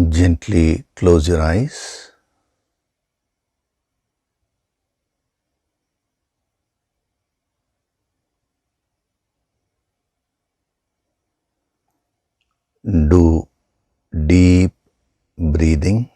Gently close your eyes. Do deep breathing.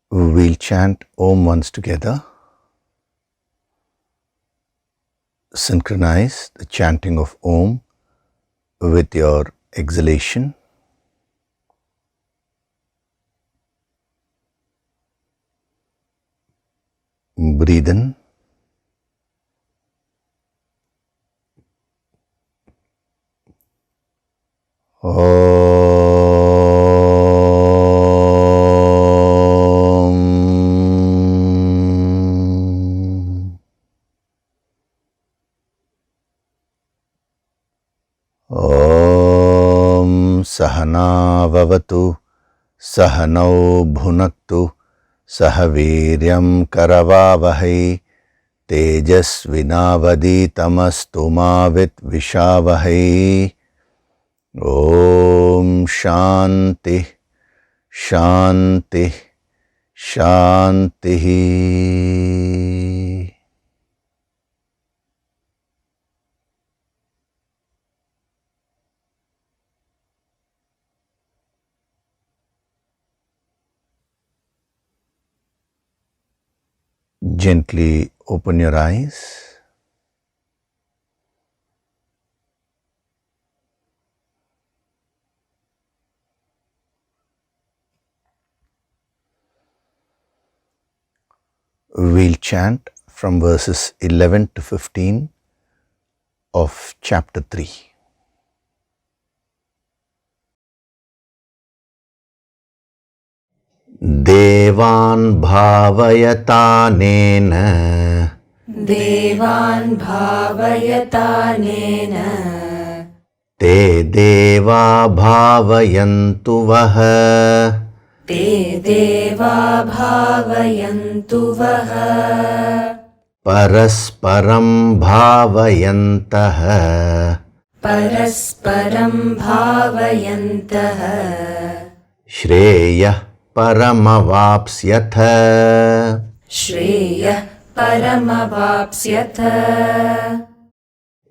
We'll chant Om once together. Synchronize the chanting of Om with your exhalation. Breathe in. Sahana vavatu, sahanau bhunaktu, sahaviryam karavavahai, tejasvinavaditamastu ma vitvishavahai. Om Shanti, Shanti, Shanti. Gently open your eyes. We'll chant from verses 11 to 15 of chapter 3. Devan bhavayatanena, Devan bhavayatanena, te deva bhavayantu vaha, te deva bhavayantu vaha, parasparam bhavayantaha, parasparam bhavayantaha, Shreyah paramavapsyatha, Shreyah paramavapsyatha,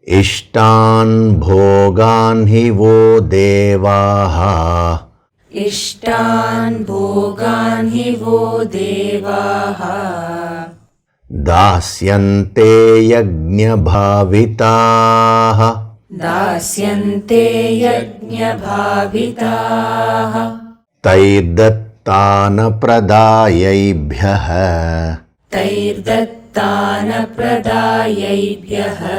Ishtan bhogan hi vo devaha, Ishtan bhogan hi vo devaha, Dasyante yajna bhavitaha, Dasyante yajna bhavitaha, Tairdattana pradayebhyaha, Tairdattana pradayebhyaha,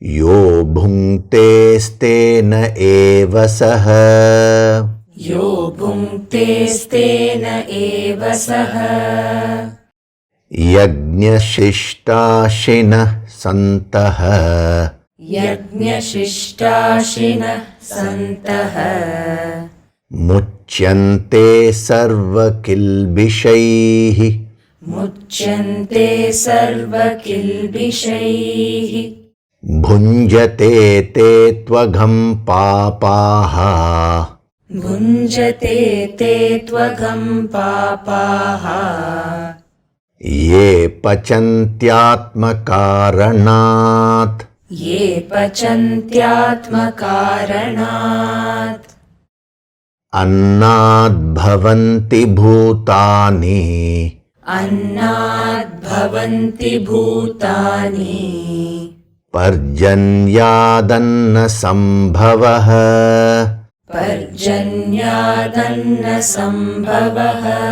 Yo bhungte stena eva saha, Yo bhungte stena eva saha, Yajna shishtashinah santaha, Yajna shishtashinah santaha, Muchyante sarva kilbishaihi, Muchyante sarva kilbishaihi, Bhunjate te tvagam papaha, Bhunjate te tvagam papaha, Ye pachantyatmakaranat, Ye pachantyatmakaranat, Annad bhavanti bhutani. Annad bhavanti bhutani. Parjanyadanna sambhavaha. Parjanyadanna sambhavaha.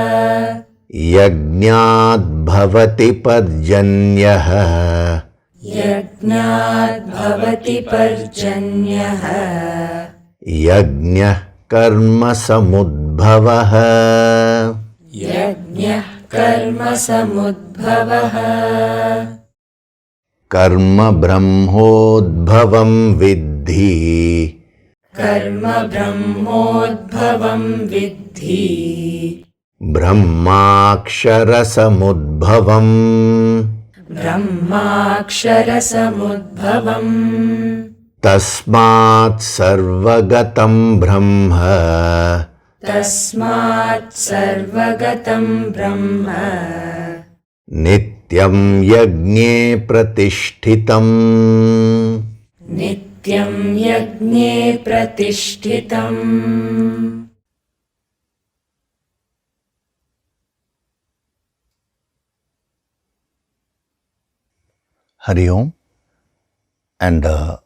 Yajnat bhavati parjanyaha. Yagnat bhavati parjanyaha. Yajnah karma samudbhavaha. Yajnah karma samudbhavaha. Karma brahmodbhavam viddhi. Karma brahmodbhavam viddhi. Brahmakshara samudbhavam. Brahmakshara samudbhavam. Tasmat sarvagatam brahma. Tasmat sarvagatam brahma. Nityam yagne pratishtitam. Nityam yagne pratishtitam. Hari Om, and a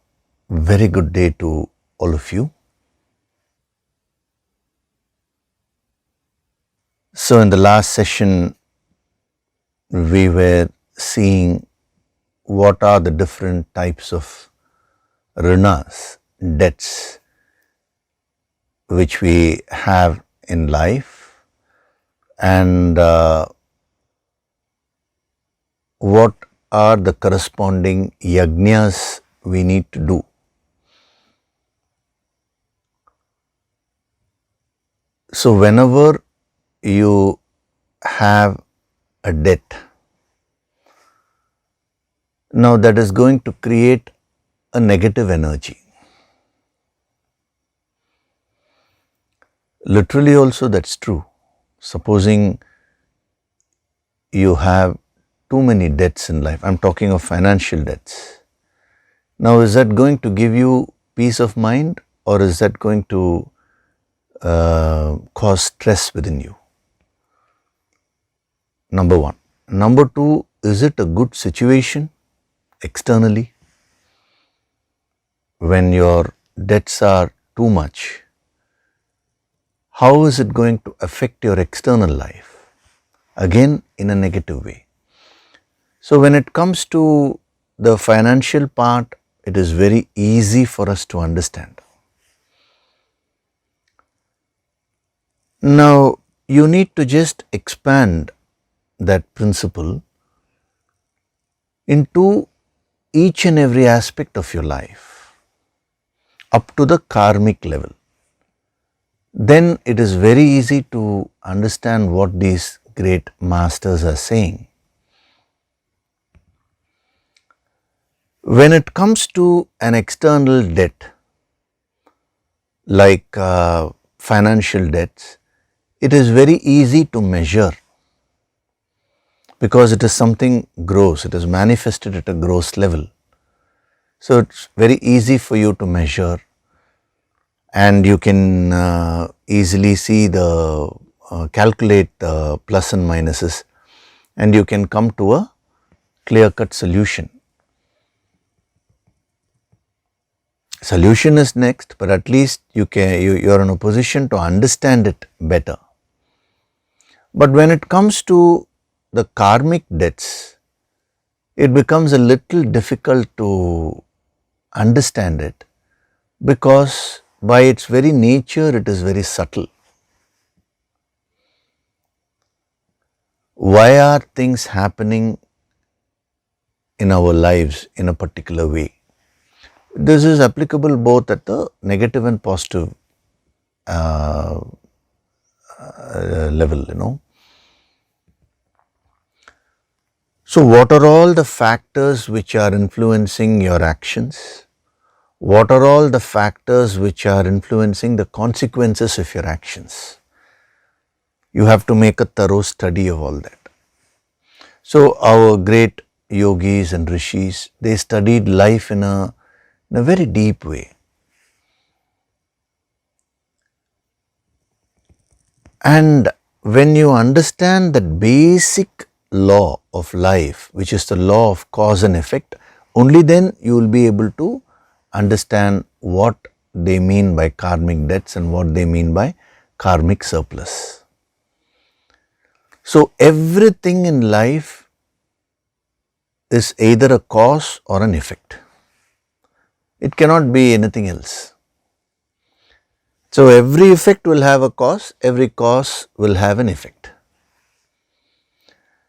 very good day to all of you. So in the last session, we were seeing what are the different types of rinas, debts, which we have in life, and what are the corresponding yagnas we need to do. So whenever you have a debt, now that is going to create a negative energy. Literally also that's true. Supposing you have too many debts in life, I'm talking of financial debts. Now is that going to give you peace of mind, or is that going to cause stress within you? Number one. Number two, is it a good situation externally? When your debts are too much, how is it going to affect your external life? Again, in a negative way. So when it comes to the financial part, it is very easy for us to understand. Now, you need to just expand that principle into each and every aspect of your life, up to the karmic level. Then it is very easy to understand what these great masters are saying. When it comes to an external debt, like financial debts, it is very easy to measure because it is something gross, it is manifested at a gross level. So it's very easy for you to measure, and you can easily see the calculate the plus and minuses, and you can come to a clear-cut solution. Solution is next, but at least you are in a position to understand it better. But when it comes to the karmic debts, it becomes a little difficult to understand it, because by its very nature it is very subtle. Why are things happening in our lives in a particular way? This is applicable both at the negative and positive level, So what are all the factors which are influencing your actions? What are all the factors which are influencing the consequences of your actions? You have to make a thorough study of all that. So our great yogis and rishis, they studied life in a very deep way. And when you understand that basic law of life, which is the law of cause and effect, only then you will be able to understand what they mean by karmic debts and what they mean by karmic surplus. So everything in life is either a cause or an effect. It cannot be anything else. So every effect will have a cause, every cause will have an effect.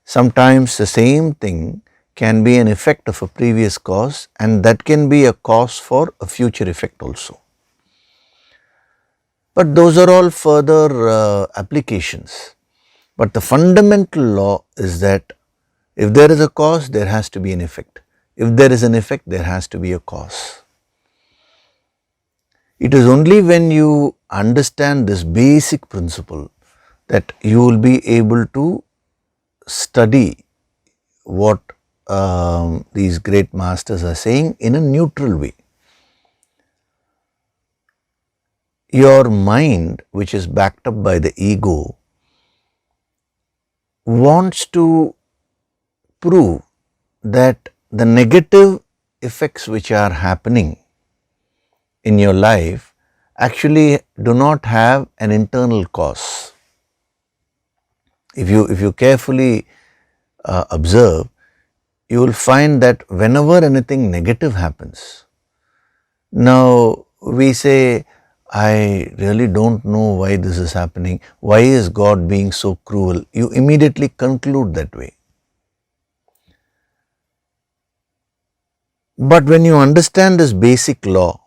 Sometimes the same thing can be an effect of a previous cause, and that can be a cause for a future effect also. But those are all further applications. But the fundamental law is that if there is a cause, there has to be an effect. If there is an effect, there has to be a cause. It is only when you understand this basic principle that you will be able to study what these great masters are saying in a neutral way. Your mind, which is backed up by the ego, wants to prove that the negative effects which are happening in your life actually do not have an internal cause. If you carefully observe, you will find that whenever anything negative happens, now we say, I really don't know why this is happening. Why is God being so cruel? You immediately conclude that way. But when you understand this basic law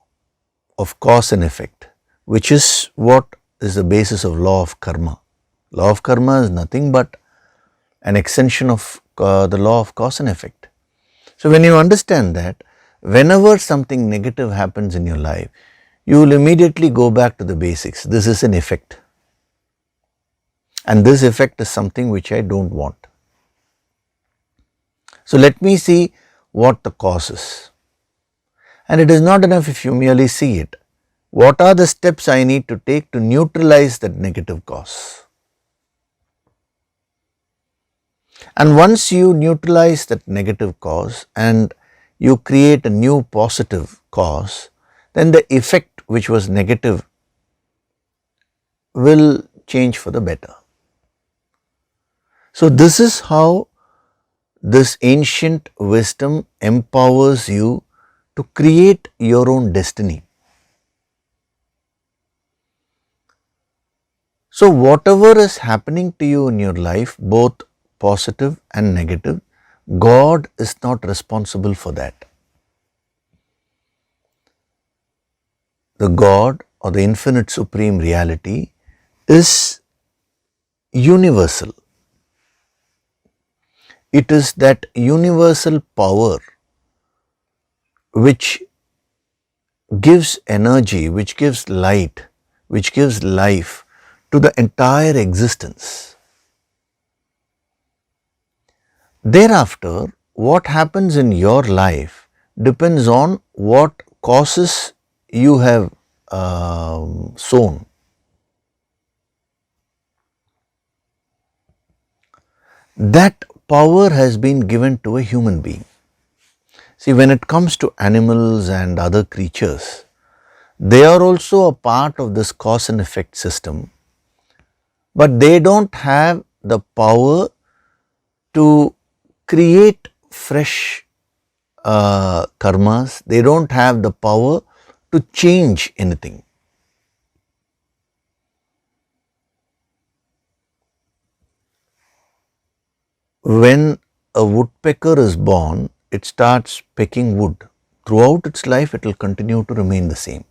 of cause and effect, which is what is the basis of law of karma. Law of karma is nothing but an extension of the law of cause and effect. So when you understand that, whenever something negative happens in your life, you will immediately go back to the basics. This is an effect. And this effect is something which I don't want. So let me see what the cause is. And it is not enough if you merely see it. What are the steps I need to take to neutralize that negative cause? And once you neutralize that negative cause and you create a new positive cause, then the effect which was negative will change for the better. So this is how this ancient wisdom empowers you to create your own destiny. So whatever is happening to you in your life, both positive and negative, God is not responsible for that. The God or the infinite supreme reality is universal. It is that universal power which gives energy, which gives light, which gives life to the entire existence. Thereafter, what happens in your life depends on what causes you have sown. That power has been given to a human being. See, when it comes to animals and other creatures, they are also a part of this cause and effect system, but they don't have the power to create fresh karmas. They don't have the power to change anything. When a woodpecker is born, it starts pecking wood. Throughout its life, it will continue to remain the same.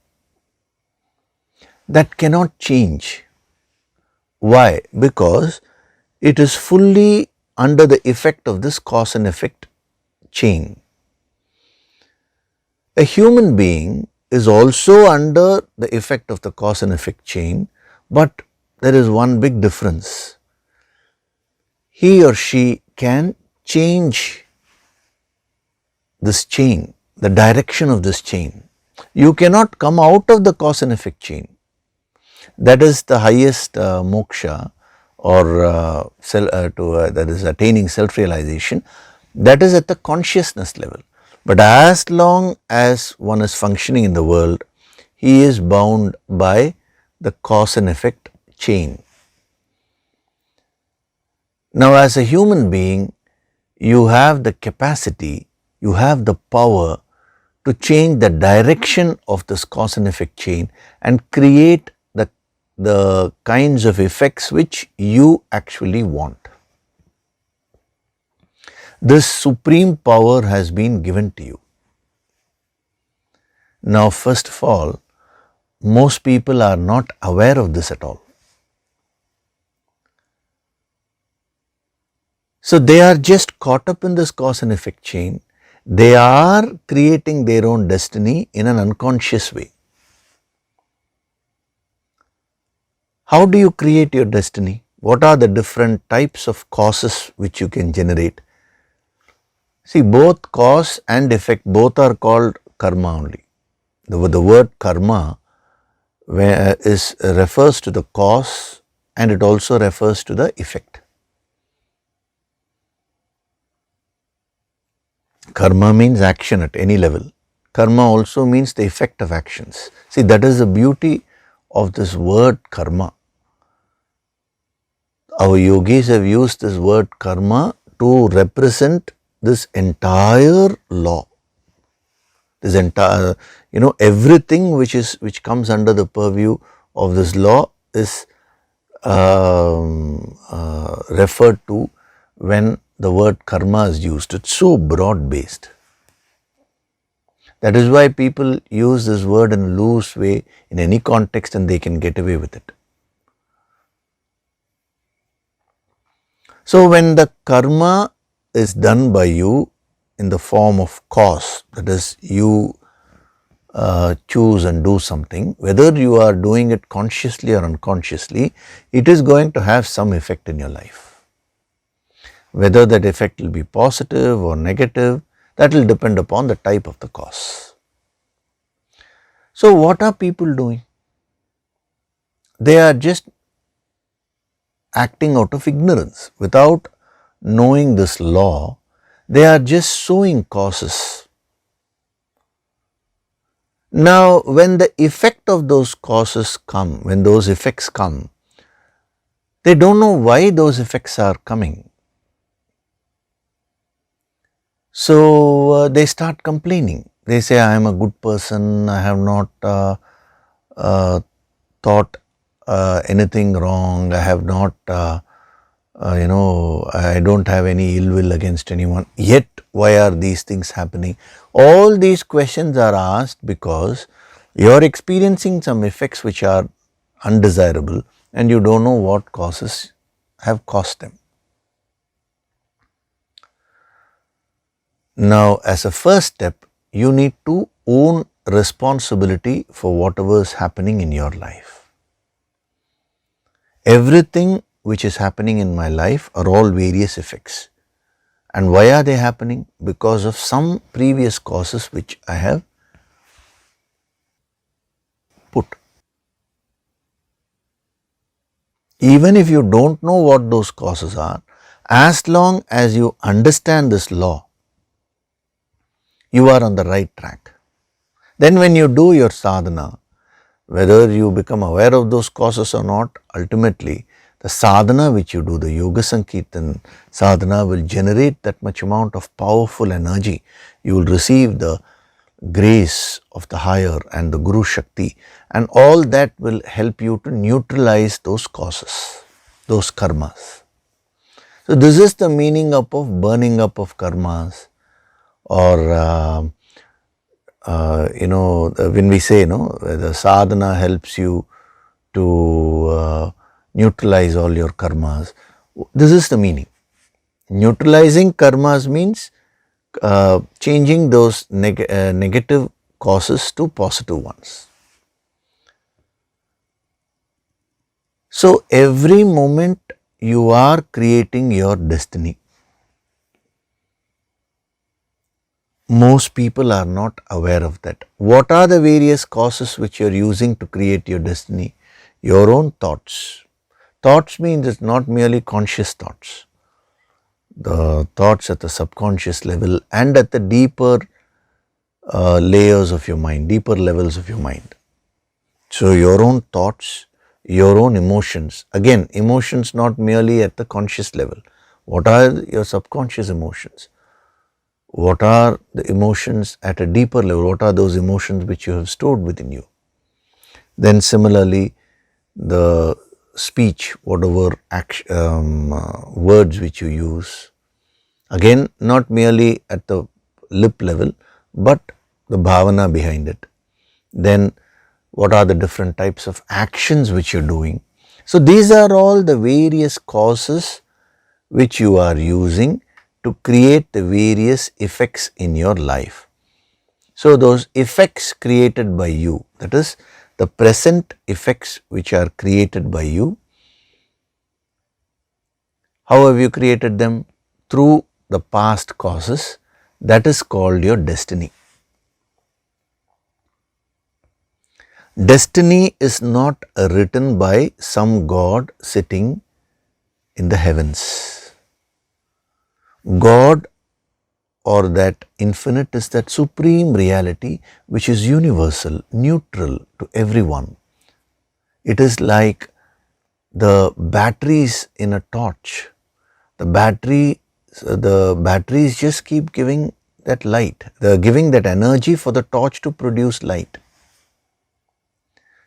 That cannot change. Why? Because it is fully under the effect of this cause and effect chain. A human being is also under the effect of the cause and effect chain, but there is one big difference. He or she can change this chain, the direction of this chain. You cannot come out of the cause and effect chain. That is the highest moksha, or that is attaining self-realization. That is at the consciousness level. But as long as one is functioning in the world, he is bound by the cause and effect chain. Now, as a human being, you have the capacity, you have the power to change the direction of this cause and effect chain and create the kinds of effects which you actually want. This supreme power has been given to you. Now, first of all, most people are not aware of this at all. So, they are just caught up in this cause and effect chain. They are creating their own destiny in an unconscious way. How do you create your destiny? What are the different types of causes which you can generate? See, both cause and effect, both are called karma only. The word karma refers to the cause, and it also refers to the effect. Karma means action at any level. Karma also means the effect of actions. See, that is the beauty of this word karma. Our yogis have used this word karma to represent this entire law. This entire, everything which comes under the purview of this law is referred to when the word karma is used. It's so broad based. That is why people use this word in a loose way in any context and they can get away with it. So, when the karma is done by you in the form of cause, that is, you choose and do something, whether you are doing it consciously or unconsciously, it is going to have some effect in your life. Whether that effect will be positive or negative, that will depend upon the type of the cause. So, what are people doing? They are just acting out of ignorance. Without knowing this law, they are just sowing causes. Now, when the effect of those causes come, when those effects come, they don't know why those effects are coming. So, they start complaining. They say, I am a good person, I have not thought anything wrong, I have not, I don't have any ill will against anyone. Yet, why are these things happening? All these questions are asked because you are experiencing some effects which are undesirable and you don't know what causes have caused them. Now, as a first step, you need to own responsibility for whatever is happening in your life. Everything which is happening in my life are all various effects. And why are they happening? Because of some previous causes which I have put. Even if you don't know what those causes are, as long as you understand this law, you are on the right track. Then when you do your sadhana, whether you become aware of those causes or not, ultimately the sadhana which you do, the yoga sankirtan sadhana, will generate that much amount of powerful energy. You will receive the grace of the higher and the Guru Shakti, and all that will help you to neutralize those causes, those karmas. So this is the meaning of burning up of karmas, or when we say, the sadhana helps you to neutralize all your karmas, this is the meaning. Neutralizing karmas means changing those negative causes to positive ones. So, every moment you are creating your destiny. Most people are not aware of that. What are the various causes which you are using to create your destiny? your own thoughts. Thoughts means it's not merely conscious thoughts. The thoughts at the subconscious level and at the deeper layers of your mind, deeper levels of your mind. So your own thoughts, your own emotions. Again, emotions not merely at the conscious level. What are your subconscious emotions? What are the emotions at a deeper level? What are those emotions which you have stored within you? Then similarly, the speech, whatever words which you use. Again, not merely at the lip level, but the bhavana behind it. Then what are the different types of actions which you're doing? So these are all the various causes which you are using to create the various effects in your life. So those effects created by you, that is the present effects which are created by you, how have you created them? Through the past causes, that is called your destiny. Destiny is not written by some God sitting in the heavens. God or that infinite is that supreme reality which is universal, neutral to everyone. It is like the batteries in a torch. The batteries just keep giving that light. They are giving that energy for the torch to produce light.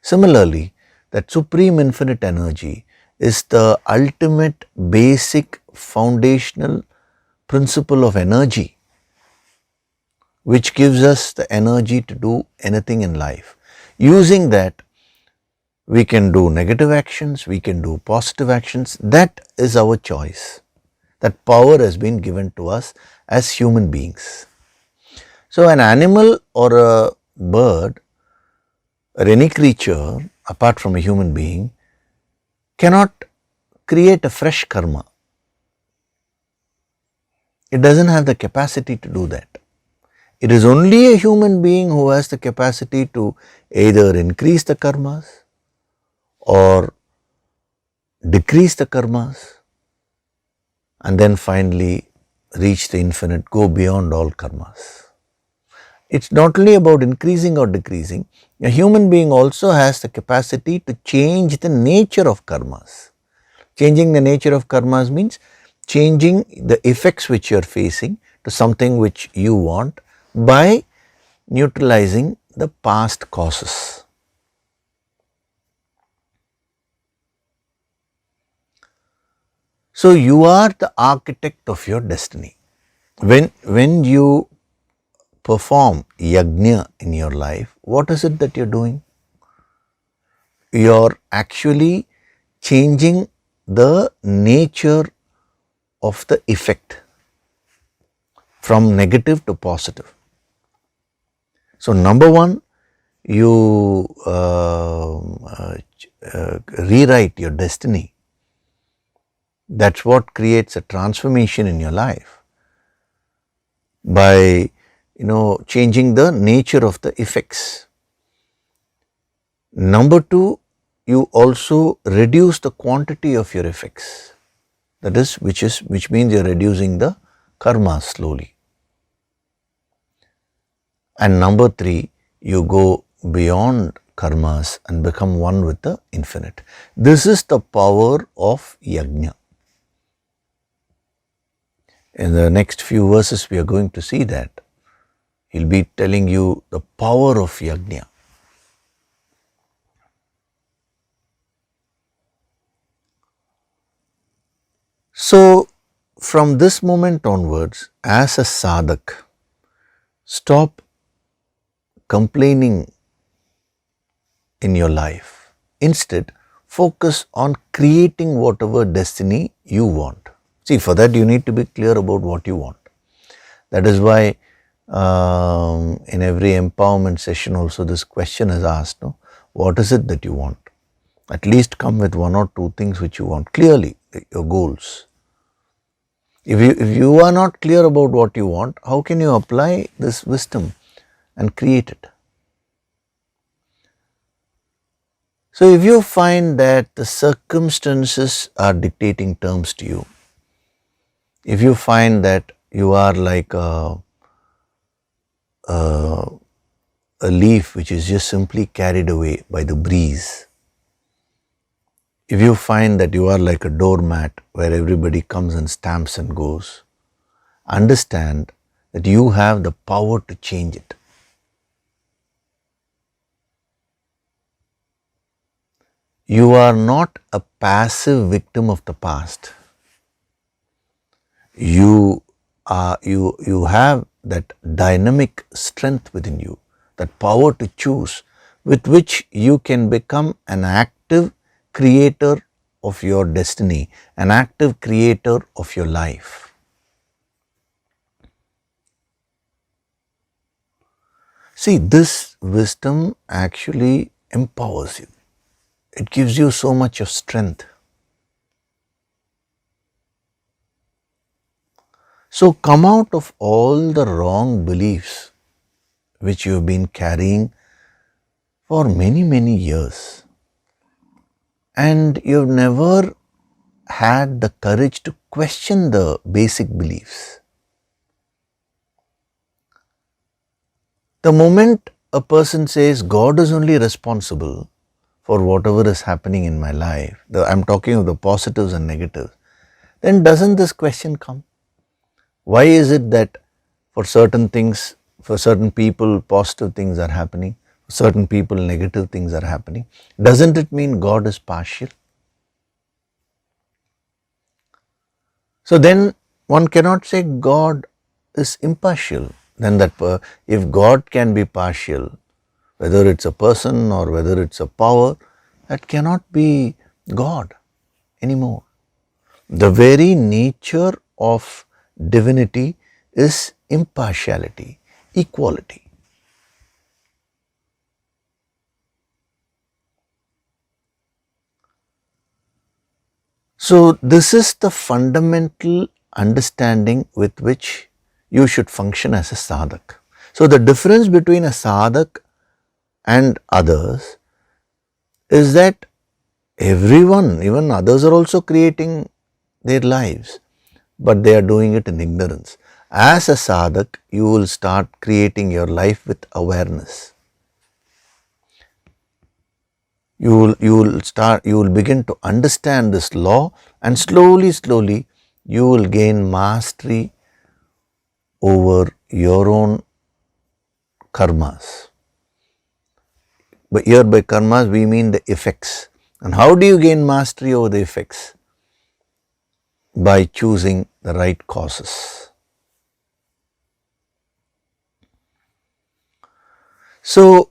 Similarly, that supreme infinite energy is the ultimate basic foundational principle of energy which gives us the energy to do anything in life. Using that, we can do negative actions, we can do positive actions. That is our choice. That power has been given to us as human beings. So an animal or a bird or any creature apart from a human being cannot create a fresh karma. It doesn't have the capacity to do that. It is only a human being who has the capacity to either increase the karmas or decrease the karmas and then finally reach the infinite, go beyond all karmas. It's not only about increasing or decreasing. A human being also has the capacity to change the nature of karmas. Changing the nature of karmas means changing the effects which you are facing to something which you want by neutralizing the past causes. So you are the architect of your destiny. When you perform yagna in your life, what is it that you're doing? You're actually changing the nature of the effect from negative to positive. So number one, you rewrite your destiny. That's what creates a transformation in your life by changing the nature of the effects. Number two, you also reduce the quantity of your effects. That is, which means you're reducing the karma slowly. And number three, you go beyond karmas and become one with the infinite. This is the power of yagna. In the next few verses, we are going to see that. He'll be telling you the power of yagna. So, from this moment onwards, as a sadhak, stop complaining in your life. Instead, focus on creating whatever destiny you want. See, for that you need to be clear about what you want. That is why in every empowerment session also this question is asked, no? What is it that you want? At least come with one or two things which you want, clearly your goals. If you are not clear about what you want, how can you apply this wisdom and create it? So if you find that the circumstances are dictating terms to you, if you find that you are like a, a leaf which is just simply carried away by the breeze, if you find that you are like a doormat where everybody comes and stamps and goes, understand that you have the power to change it. You are not a passive victim of the past. You have that dynamic strength within you, that power to choose, with which you can become an active creator of your destiny, an active creator of your life. See, this wisdom actually empowers you. It gives you so much of strength. So come out of all the wrong beliefs which you have been carrying for many, many years. And you've never had the courage to question the basic beliefs. The moment a person says God is only responsible for whatever is happening in my life, I'm talking of the positives and negatives, then doesn't this question come? Why is it that for certain things, for certain people, positive things are happening, for certain people, negative things are happening? Doesn't it mean God is partial? So then one cannot say God is impartial. Then that if God can be partial, whether it's a person or whether it's a power, that cannot be God anymore. The very nature of divinity is impartiality, equality. So this is the fundamental understanding with which you should function as a sadhak. So the difference between a sadhak and others is that everyone, even others, are also creating their lives, but they are doing it in ignorance. As a sadhak, you will start creating your life with awareness. You will begin to understand this law, and slowly you will gain mastery over your own karmas. But here by karmas we mean the effects. And how do you gain mastery over the effects? By choosing the right causes. So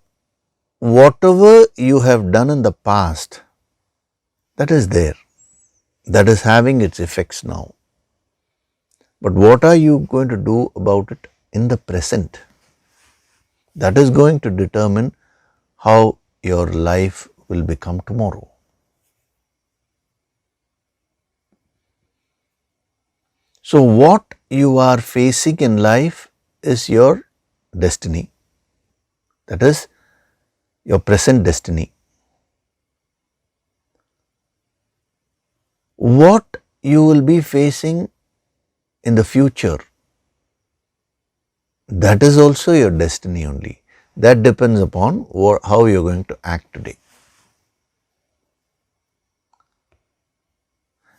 whatever you have done in the past, that is there. That is having its effects now. But what are you going to do about it in the present? That is going to determine how your life will become tomorrow. So what you are facing in life is your destiny. That is your present destiny. What you will be facing in the future, that is also your destiny only. That depends upon how you are going to act today.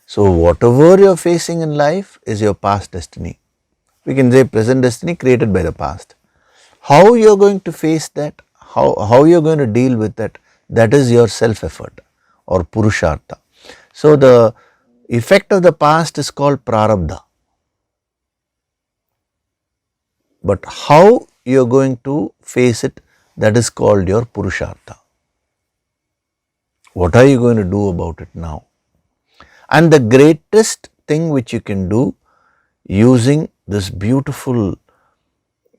So whatever you are facing in life is your past destiny. We can say present destiny created by the past. How you are going to face that, how you are going to deal with that is your self-effort or purushartha. So the effect of the past is called prarabdha. But how you are going to face it, that is called your purushartha. What are you going to do about it now? And the greatest thing which you can do using this beautiful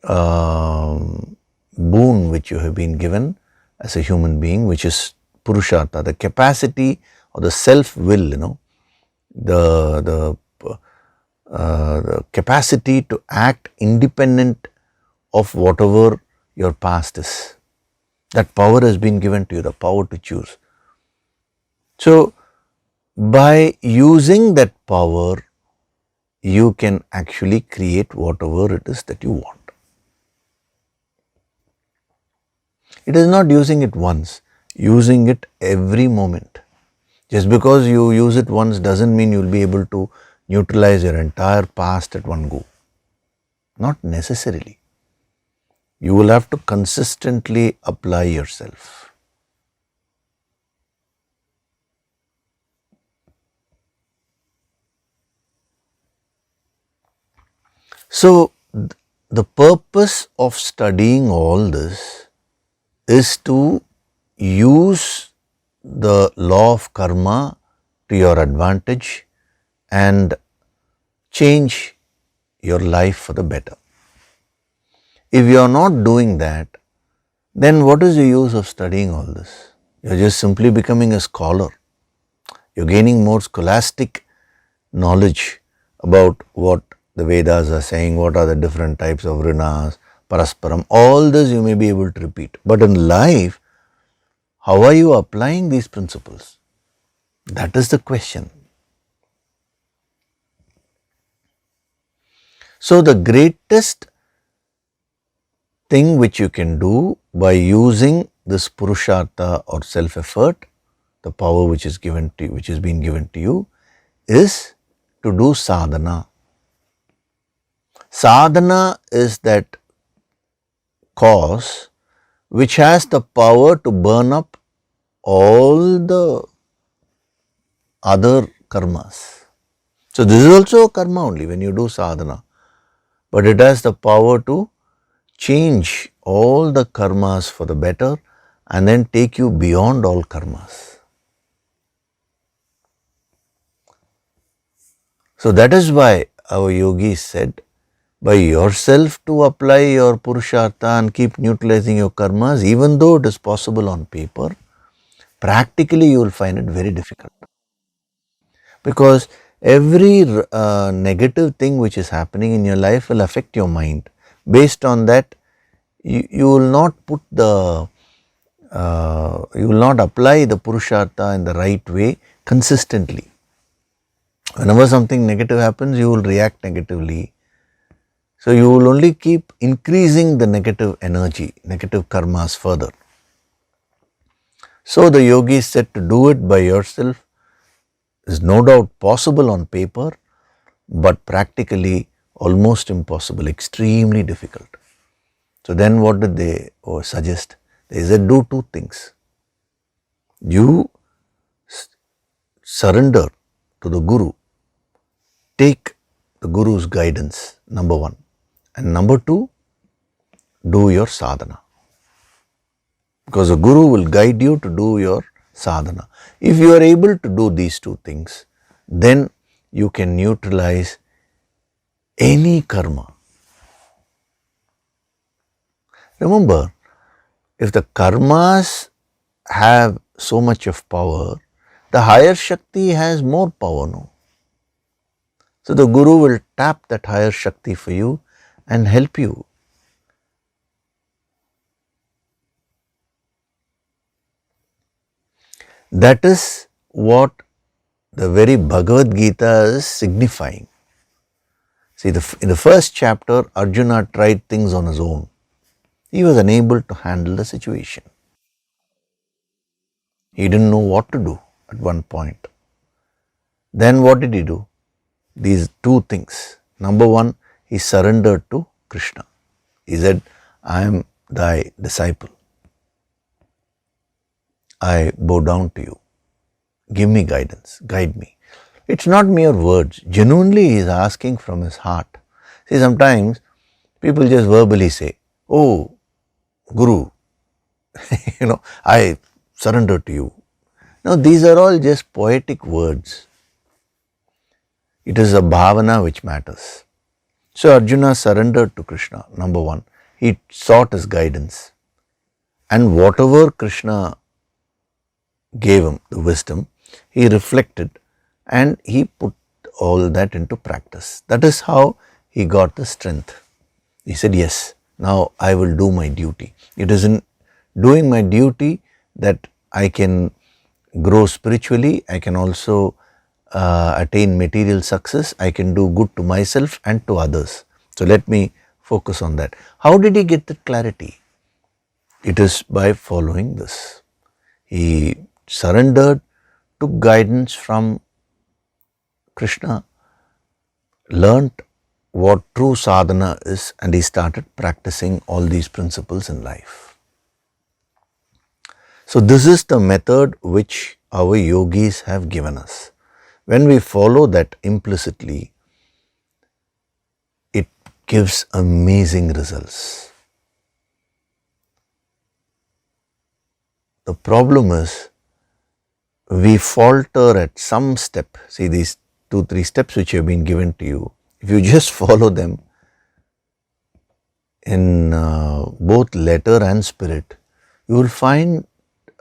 boon which you have been given as a human being, which is purushartha, the capacity or the self-will, the capacity to act independent of whatever your past is. That power has been given to you, the power to choose. So, by using that power, you can actually create whatever it is that you want. It is not using it once, using it every moment. Just because you use it once doesn't mean you will be able to neutralize your entire past at one go. Not necessarily. You will have to consistently apply yourself. So, the purpose of studying all this is to use the law of karma to your advantage and change your life for the better. If you are not doing that, then what is the use of studying all this? You are just simply becoming a scholar. You are gaining more scholastic knowledge about what the Vedas are saying, what are the different types of rinas, parasparam, all this you may be able to repeat. But in life, how are you applying these principles? That is the question. So, the greatest thing which you can do by using this purushartha or self-effort, the power which is given to you, which has been given to you, is to do sadhana. Sadhana is that cause which has the power to burn up all the other karmas. So, this is also a karma only when you do sadhana, but it has the power to change all the karmas for the better and then take you beyond all karmas. So, that is why our yogis said, by yourself to apply your purushartha and keep neutralizing your karmas, even though it is possible on paper, practically you will find it very difficult. Because every negative thing which is happening in your life will affect your mind. Based on that, you will not put the, you will not apply the purushartha in the right way consistently. Whenever something negative happens, you will react negatively. So, you will only keep increasing the negative energy, negative karmas further. So, the yogis said to do it by yourself is no doubt possible on paper, but practically almost impossible, extremely difficult. So, then what did they suggest? They said do two things. You surrender to the Guru, take the Guru's guidance, number one. And number two, do your sadhana. Because the Guru will guide you to do your sadhana. If you are able to do these two things, then you can neutralize any karma. Remember, if the karmas have so much of power, the higher Shakti has more power, no? So, the Guru will tap that higher Shakti for you and help you. That is what the very Bhagavad Gita is signifying. See, in the first chapter, Arjuna tried things on his own. He was unable to handle the situation. He didn't know what to do at one point. Then what did he do? These two things. Number one, he surrendered to Krishna. He said, I am thy disciple. I bow down to you. Give me guidance, guide me. It's not mere words. Genuinely he is asking from his heart. See, sometimes people just verbally say, oh, Guru, I surrender to you. Now, these are all just poetic words. It is a bhavana which matters. So, Arjuna surrendered to Krishna, number one. He sought his guidance. And whatever Krishna gave him, the wisdom, he reflected and he put all that into practice. That is how he got the strength. He said, yes, now I will do my duty. It is in doing my duty that I can grow spiritually, I can also attain material success, I can do good to myself and to others. So let me focus on that. How did he get that clarity? It is by following this. He surrendered, took guidance from Krishna, learnt what true sadhana is, and he started practicing all these principles in life. So this is the method which our yogis have given us. When we follow that implicitly, it gives amazing results. The problem is we falter at some step. See, these 2-3 steps which have been given to you, if you just follow them in both letter and spirit, you will find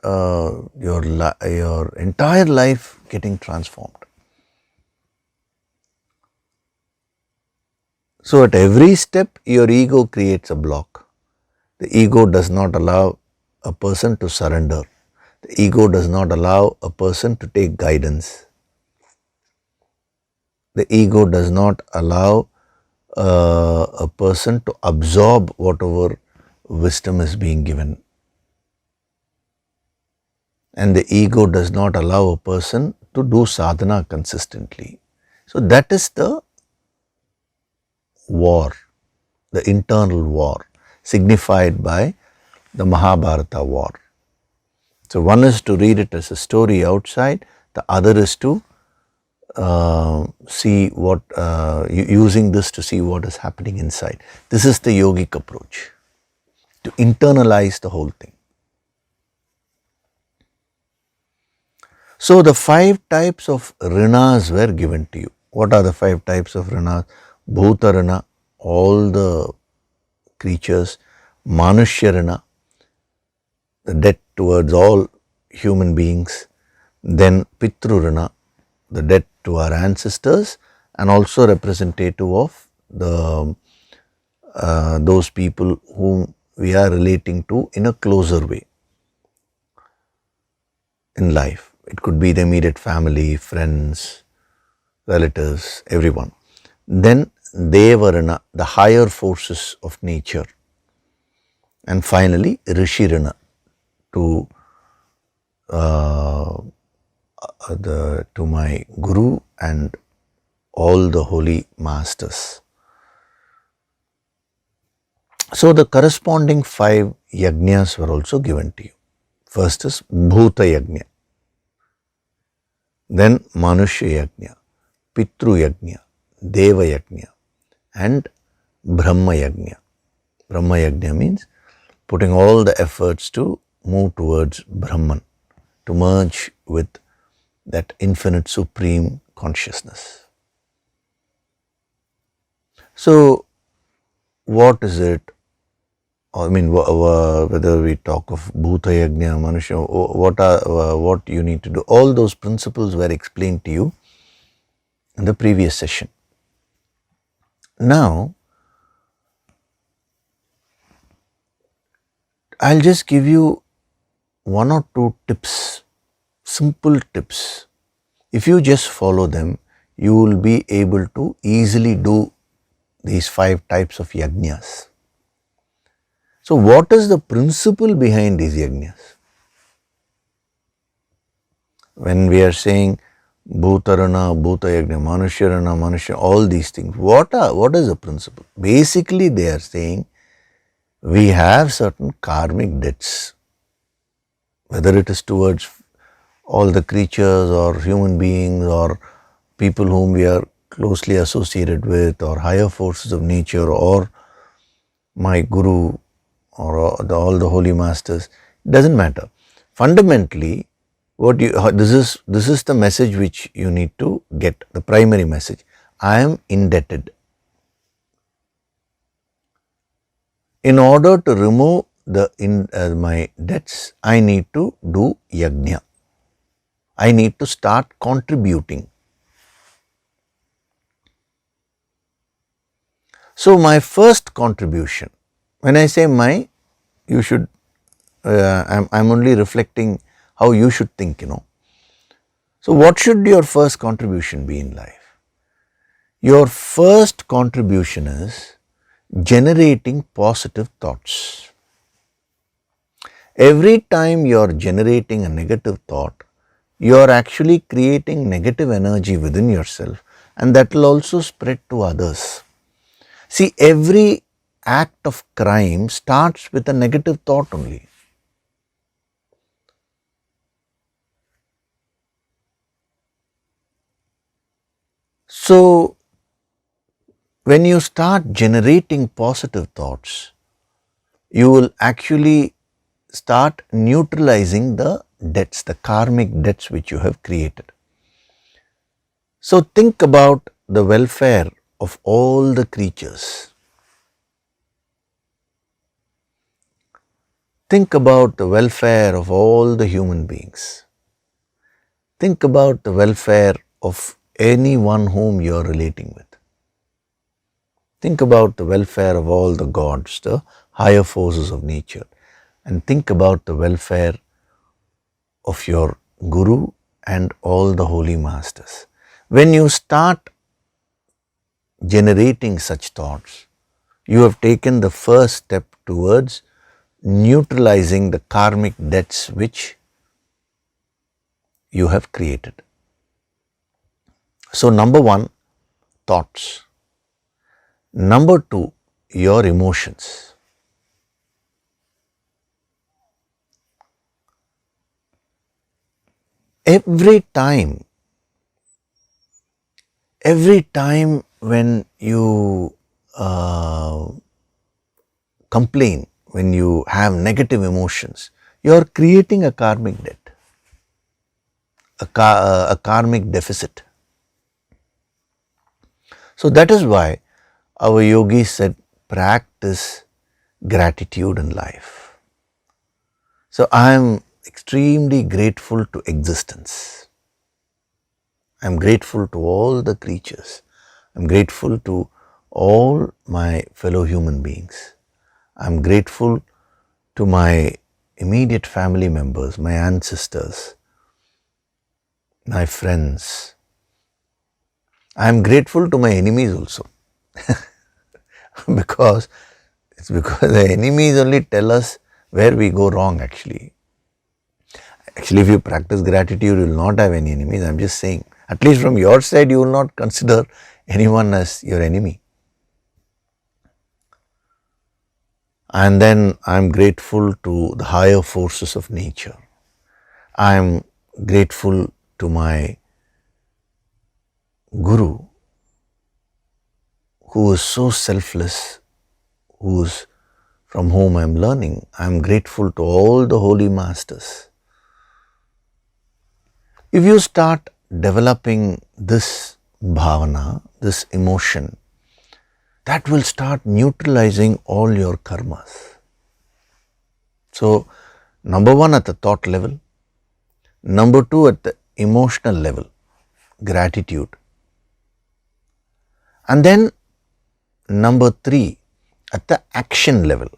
your entire life getting transformed. So at every step your ego creates a block. The ego does not allow a person to surrender. The ego does not allow a person to take guidance. The ego does not allow a person to absorb whatever wisdom is being given. And the ego does not allow a person to do sadhana consistently. So that is the war, the internal war, signified by the Mahabharata war. So one is to read it as a story outside, the other is to see what, using this to see what is happening inside. This is the yogic approach, to internalize the whole thing. So the 5 types of rinas were given to you. What are the 5 types of rinas? Bhuta rina, all the creatures. Manushya rina, the debt towards all human beings. Then Pitru rina, the debt to our ancestors, and also representative of the those people whom we are relating to in a closer way in life. It could be the immediate family, friends, relatives, everyone. Then Devarana, the higher forces of nature. And finally Rishirana, to my Guru and all the holy masters. So the corresponding 5 yagnas were also given to you. First is Bhuta Yagna, then Manushya Yagna, Pitru Yagna, Deva Yagna, and Brahma Yagna. Brahma Yagna means putting all the efforts to move towards Brahman, to merge with that infinite supreme consciousness. So what is it? I mean, whether we talk of Bhuta Yagna, Manushya, what you need to do, all those principles were explained to you in the previous session. Now, I'll just give you 1 or 2 tips, simple tips. If you just follow them, you will be able to easily do these 5 types of yagnas. So what is the principle behind these yagnas? When we are saying Bhutarana, Bhuta Yagna, Manushya, Manushya, all these things, what is the principle? Basically they are saying we have certain karmic debts, whether it is towards all the creatures or human beings or people whom we are closely associated with, or higher forces of nature, or my Guru, or all the holy masters. It doesn't matter. Fundamentally, this is the message which you need to get, the primary message. I am indebted. In order to remove my debts, I need to do yagna. I need to start contributing. So my first contribution, when I say my, you should, I'm only reflecting how you should think, So what should your first contribution be in life? Your first contribution is generating positive thoughts. Every time you are generating a negative thought, you are actually creating negative energy within yourself, and that will also spread to others. See, every act of crime starts with a negative thought only. So, when you start generating positive thoughts, you will actually start neutralizing the debts, the karmic debts which you have created. So, think about the welfare of all the creatures. Think about the welfare of all the human beings. Think about the welfare of anyone whom you are relating with. Think about the welfare of all the gods, the higher forces of nature, and think about the welfare of your Guru and all the holy masters. When you start generating such thoughts, you have taken the first step towards neutralizing the karmic debts which you have created. So, number one, thoughts. Number two, your emotions. Every time when you complain, when you have negative emotions, you are creating a karmic debt, a karmic deficit. So that is why our yogis said, practice gratitude in life. So I am extremely grateful to existence. I am grateful to all the creatures. I am grateful to all my fellow human beings. I am grateful to my immediate family members, my ancestors, my friends. I am grateful to my enemies also. because the enemies only tell us where we go wrong actually. Actually, if you practice gratitude, you will not have any enemies. I am just saying, at least from your side, you will not consider anyone as your enemy. And then I am grateful to the higher forces of nature. I am grateful to my Guru, who is so selfless, from whom I am learning. I am grateful to all the holy masters. If you start developing this bhavana, this emotion, that will start neutralizing all your karmas. So, number one at the thought level, number two at the emotional level, gratitude. And then number three at the action level.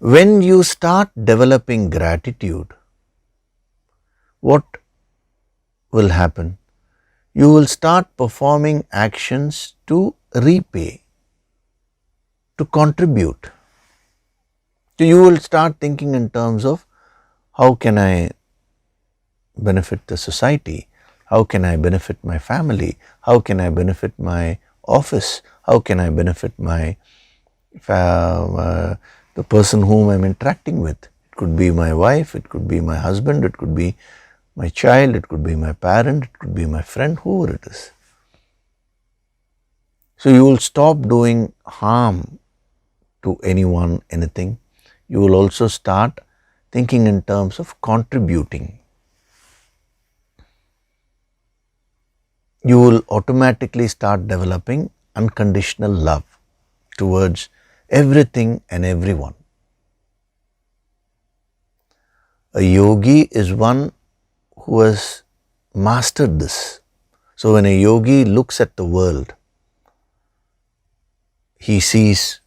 When you start developing gratitude, what will happen? You will start performing actions to repay, to contribute. So you will start thinking in terms of how can I benefit the society? How can I benefit my family? How can I benefit my office? How can I benefit the person whom I am interacting with? It could be my wife, it could be my husband, it could be my child, it could be my parent, it could be my friend, whoever it is. So you will stop doing harm to anyone, anything. You will also start thinking in terms of contributing. You will automatically start developing unconditional love towards everything and everyone. A yogi is one who has mastered this. So when a yogi looks at the world, he sees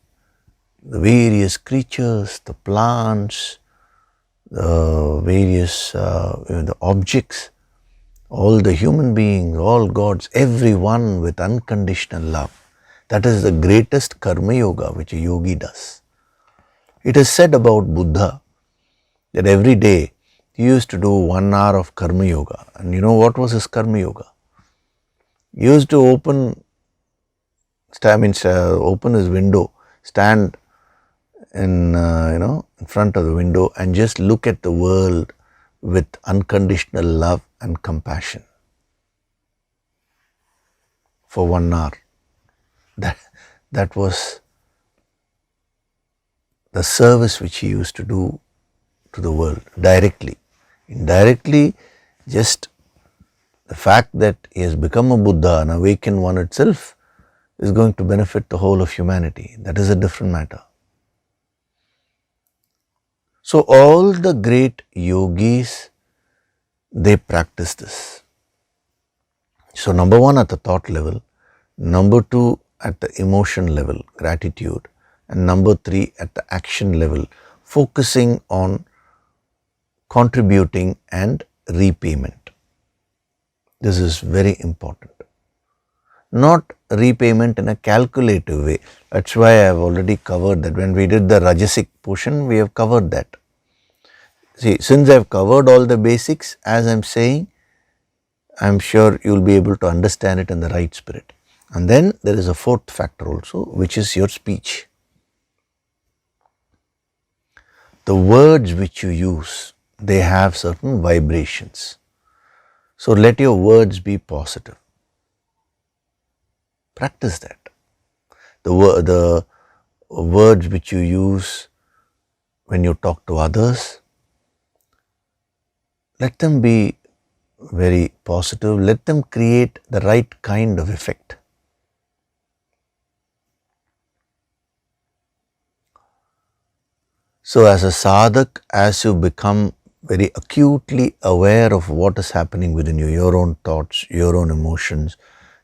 the various creatures, the plants, the various the objects, all the human beings, all gods, everyone with unconditional love. That is the greatest karma yoga which a yogi does. It is said about Buddha that every day he used to do 1 hour of karma yoga. And you know what was his karma yoga? He used to open his window, stand in in front of the window and just look at the world with unconditional love and compassion for 1 hour. That was the service which he used to do to the world directly. Indirectly, just the fact that he has become a Buddha, an awakened one itself, is going to benefit the whole of humanity. That is a different matter. So all the great yogis, they practice this. So number one at the thought level, number two at the emotion level, gratitude, and number three at the action level, focusing on contributing and repayment. This is very important. Not repayment in a calculative way. That's why I have already covered that. When we did the Rajasic portion, we have covered that. See, since I have covered all the basics, as I am saying, I am sure you will be able to understand it in the right spirit. And then there is a fourth factor also, which is your speech. The words which you use, they have certain vibrations. So let your words be positive. Practice that. The words which you use when you talk to others, let them be very positive. Let them create the right kind of effect. So as a sadhak, as you become very acutely aware of what is happening within you, your own thoughts, your own emotions,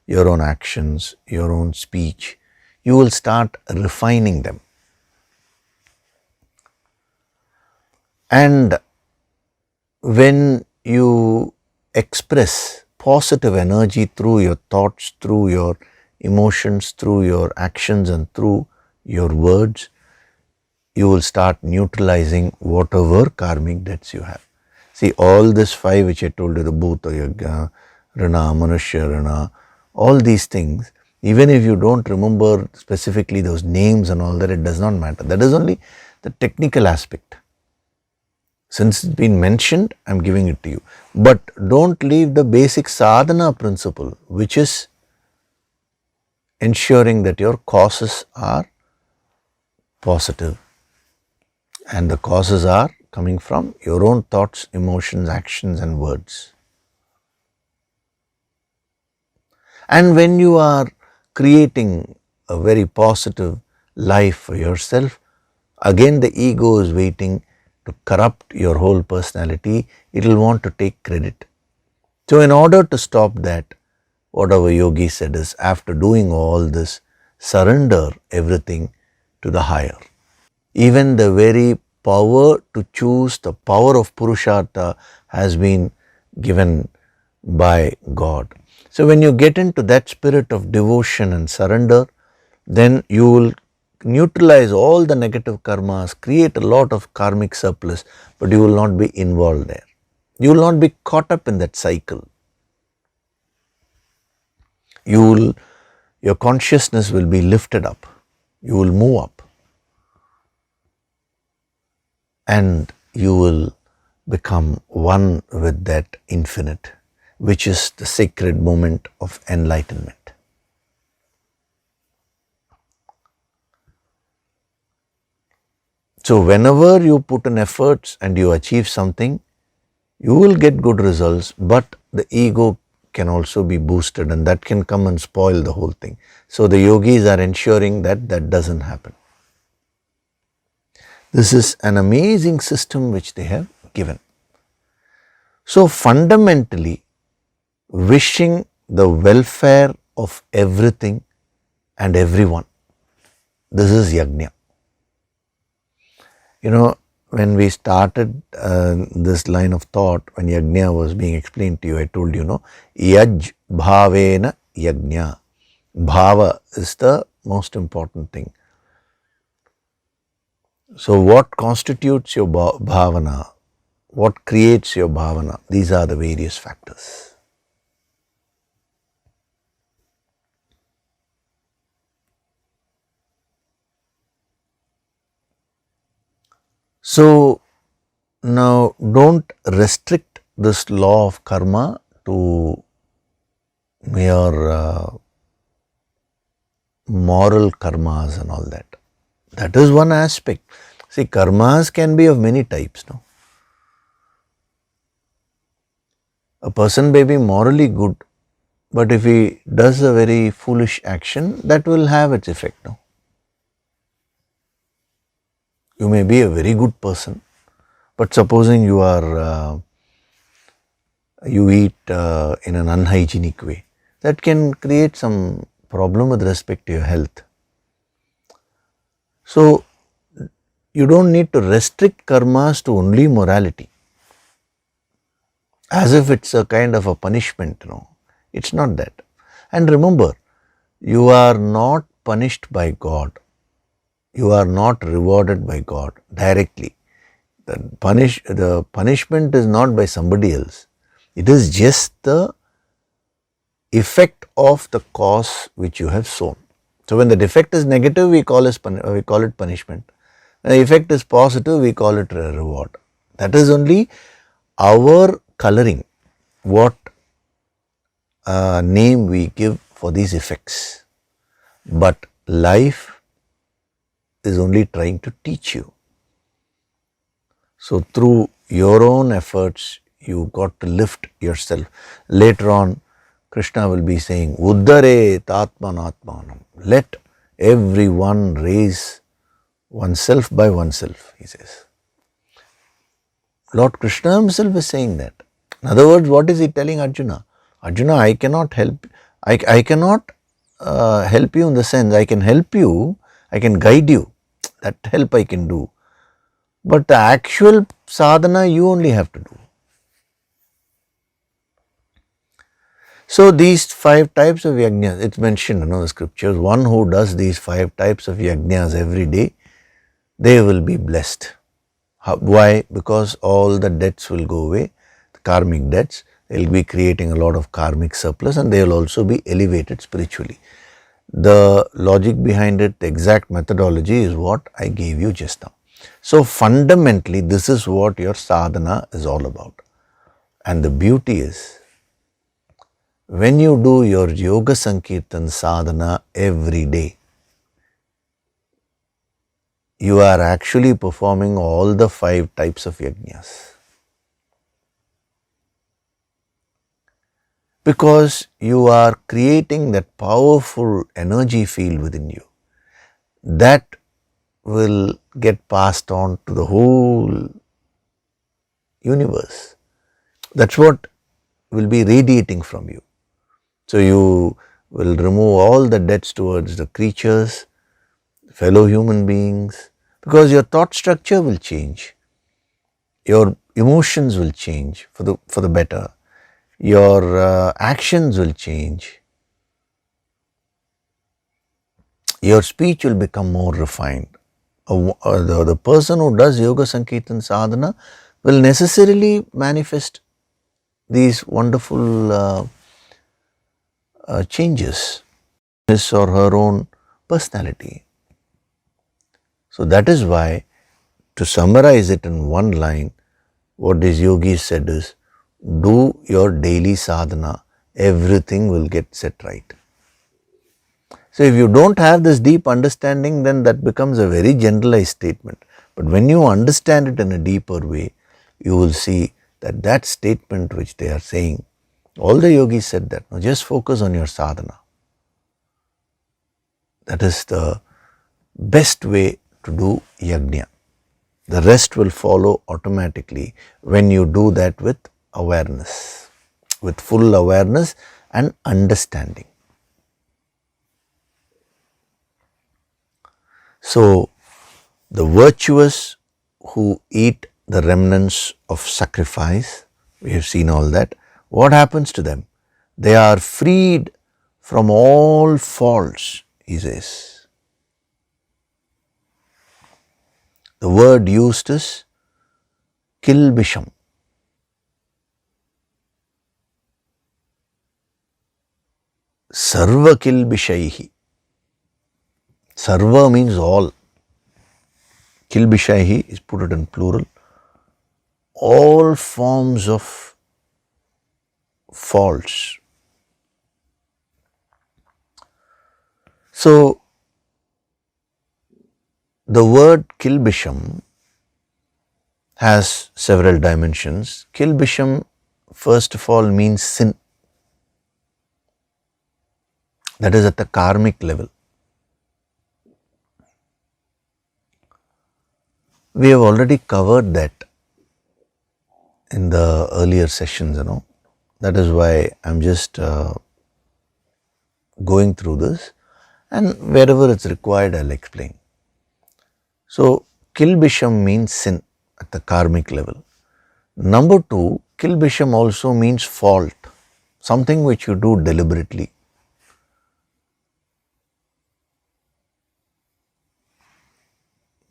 your own actions, your own speech, you will start refining them. And when you express positive energy through your thoughts, through your emotions, through your actions and through your words, you will start neutralizing whatever karmic debts you have. See, all this 5 which I told you, the Bhuta Yaga, Rana, Manushya Rana, all these things, even if you don't remember specifically those names and all that, it does not matter. That is only the technical aspect. Since it's been mentioned, I am giving it to you. But don't leave the basic sadhana principle, which is ensuring that your causes are positive. And the causes are coming from your own thoughts, emotions, actions and words. And when you are creating a very positive life for yourself, again the ego is waiting to corrupt your whole personality. It will want to take credit. So in order to stop that, what our yogi said is, after doing all this, surrender everything to the higher. Even the very power to choose, the power of Purushartha has been given by God. So when you get into that spirit of devotion and surrender, then you will neutralize all the negative karmas, create a lot of karmic surplus, but you will not be involved there. You will not be caught up in that cycle. Your consciousness will be lifted up. You will move up. And you will become one with that infinite, which is the sacred moment of enlightenment. So whenever you put in efforts and you achieve something, you will get good results, but the ego can also be boosted and that can come and spoil the whole thing. So the yogis are ensuring that that doesn't happen. This is an amazing system which they have given. So fundamentally, wishing the welfare of everything and everyone, this is yajna. You know, when we started this line of thought, when yajna was being explained to you, I told you, yaj bhavena yajna. Bhava is the most important thing. So what constitutes your bhavana? What creates your bhavana? These are the various factors. So now don't restrict this law of karma to mere moral karmas and all that. That is one aspect. See, karmas can be of many types. No? A person may be morally good, but if he does a very foolish action, that will have its effect. No? You may be a very good person, but supposing you are you eat in an unhygienic way, that can create some problem with respect to your health. So you don't need to restrict karmas to only morality, as if it's a kind of a punishment. No, it's not that. And remember, you are not punished by God. You are not rewarded by God directly. The punishment is not by somebody else. It is just the effect of the cause which you have sown. So when the defect is negative, we call it punishment. When the effect is positive, we call it a reward. That is only our coloring, what name we give for these effects. But life is only trying to teach you. So through your own efforts, you got to lift yourself. Later on, Krishna will be saying, Uddare tatmanatmanam. Let everyone raise oneself by oneself, he says. Lord Krishna himself is saying that. In other words, what is he telling Arjuna? Arjuna, I cannot help. I cannot help you in the sense, I can help you, I can guide you. That help I can do. But the actual sadhana you only have to do. So these 5 types of yajnas, it's mentioned in the scriptures, one who does these 5 types of yajnas every day, they will be blessed. Why? Because all the debts will go away, the karmic debts, they will be creating a lot of karmic surplus and they will also be elevated spiritually. The logic behind it, the exact methodology is what I gave you just now. So fundamentally, this is what your sadhana is all about. And the beauty is, when you do your yoga sankirtan sadhana every day, you are actually performing all the 5 types of yajnas. Because you are creating that powerful energy field within you. That will get passed on to the whole universe. That's what will be radiating from you. So you will remove all the debts towards the creatures, fellow human beings, because your thought structure will change. Your emotions will change for the better. Your actions will change. Your speech will become more refined. The person who does yoga sankirtan sadhana will necessarily manifest these wonderful changes, his or her own personality. So that is why, to summarize it in one line, what these yogis said is, do your daily sadhana, everything will get set right. So if you don't have this deep understanding, then that becomes a very generalized statement. But when you understand it in a deeper way, you will see that that statement which they are saying, all the yogis said that, no, just focus on your sadhana. That is the best way to do yajna. The rest will follow automatically when you do that with awareness, with full awareness and understanding. So, the virtuous who eat the remnants of sacrifice, we have seen all that, what happens to them? They are freed from all faults, he says. The word used is kilbisham. Sarva kilbishaihi. Sarva means all. Kilbishaihi is put it in plural. All forms of faults. So, the word kilbisham has several dimensions. Kilbisham, first of all, means sin. That is at the karmic level. We have already covered that in the earlier sessions, That is why I'm just going through this, and wherever it's required, I'll explain. So, kilbisham means sin at the karmic level. Number two, kilbisham also means fault, something which you do deliberately.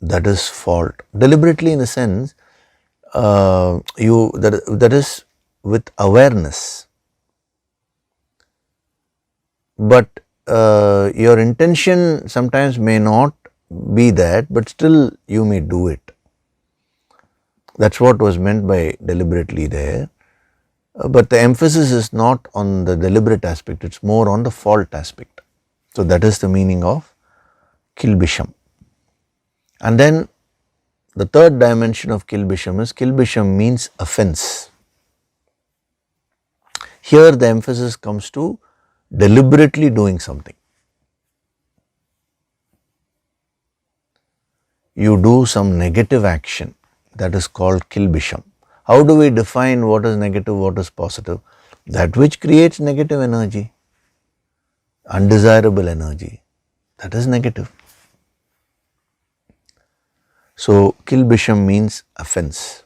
That is fault. Deliberately in the sense, that is with awareness. But your intention sometimes may not be that, but still you may do it. That's what was meant by deliberately there. But the emphasis is not on the deliberate aspect, it's more on the fault aspect. So that is the meaning of kilbisham. And then the third dimension of kilbisham is, kilbisham means offense. Here the emphasis comes to deliberately doing something. You do some negative action, that is called kilbisham. How do we define what is negative, what is positive? That which creates negative energy, undesirable energy, that is negative. So, kilbisham means offense.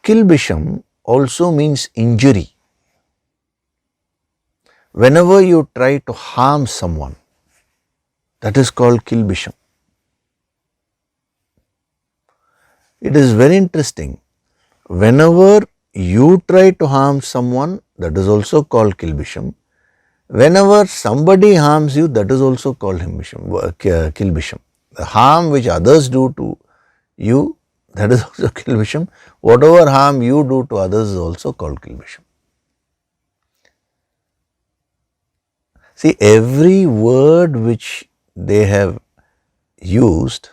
Kilbisham also means injury. Whenever you try to harm someone, that is called kilbisham. It is very interesting. Whenever you try to harm someone, that is also called kilbisham. Whenever somebody harms you, that is also called kilbisham. The harm which others do to you, that is also kilbisham. Whatever harm you do to others is also called kilbisham. See, every word which they have used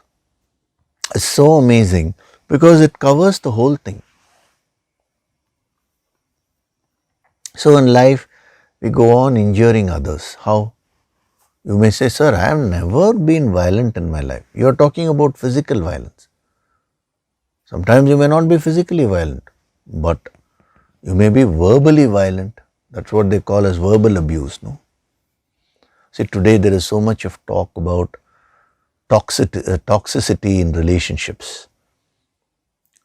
is so amazing because it covers the whole thing. So in life, we go on injuring others. How? You may say, sir, I have never been violent in my life. You are talking about physical violence. Sometimes you may not be physically violent, but you may be verbally violent. That's what they call as verbal abuse, no? See, today there is so much of talk about toxicity in relationships.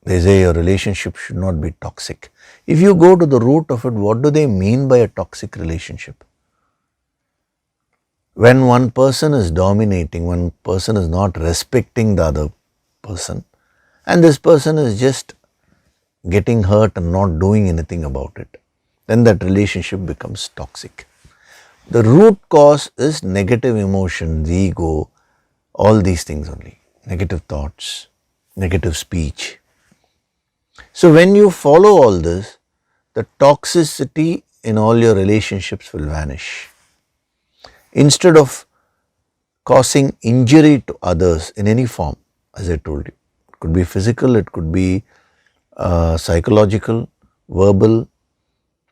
They say your relationship should not be toxic. If you go to the root of it, what do they mean by a toxic relationship? When one person is dominating, one person is not respecting the other person, and this person is just getting hurt and not doing anything about it, then that relationship becomes toxic. The root cause is negative emotions, ego, all these things only, negative thoughts, negative speech. So when you follow all this, the toxicity in all your relationships will vanish. Instead of causing injury to others in any form, as I told you, it could be physical, it could be psychological, verbal,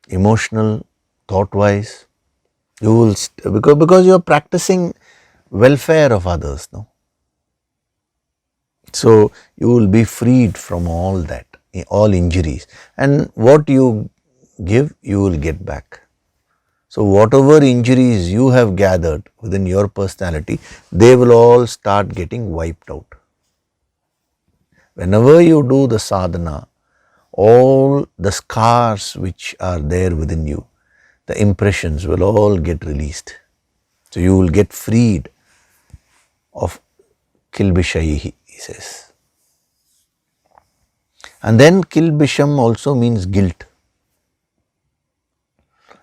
emotional, thought-wise, you will, because you are practicing welfare of others, no? So you will be freed from all that, all injuries, and what you give, you will get back. So whatever injuries you have gathered within your personality, they will all start getting wiped out. Whenever you do the sadhana, all the scars which are there within you, the impressions will all get released. So you will get freed of kilbishayihi, he says. And then kilbisham also means guilt.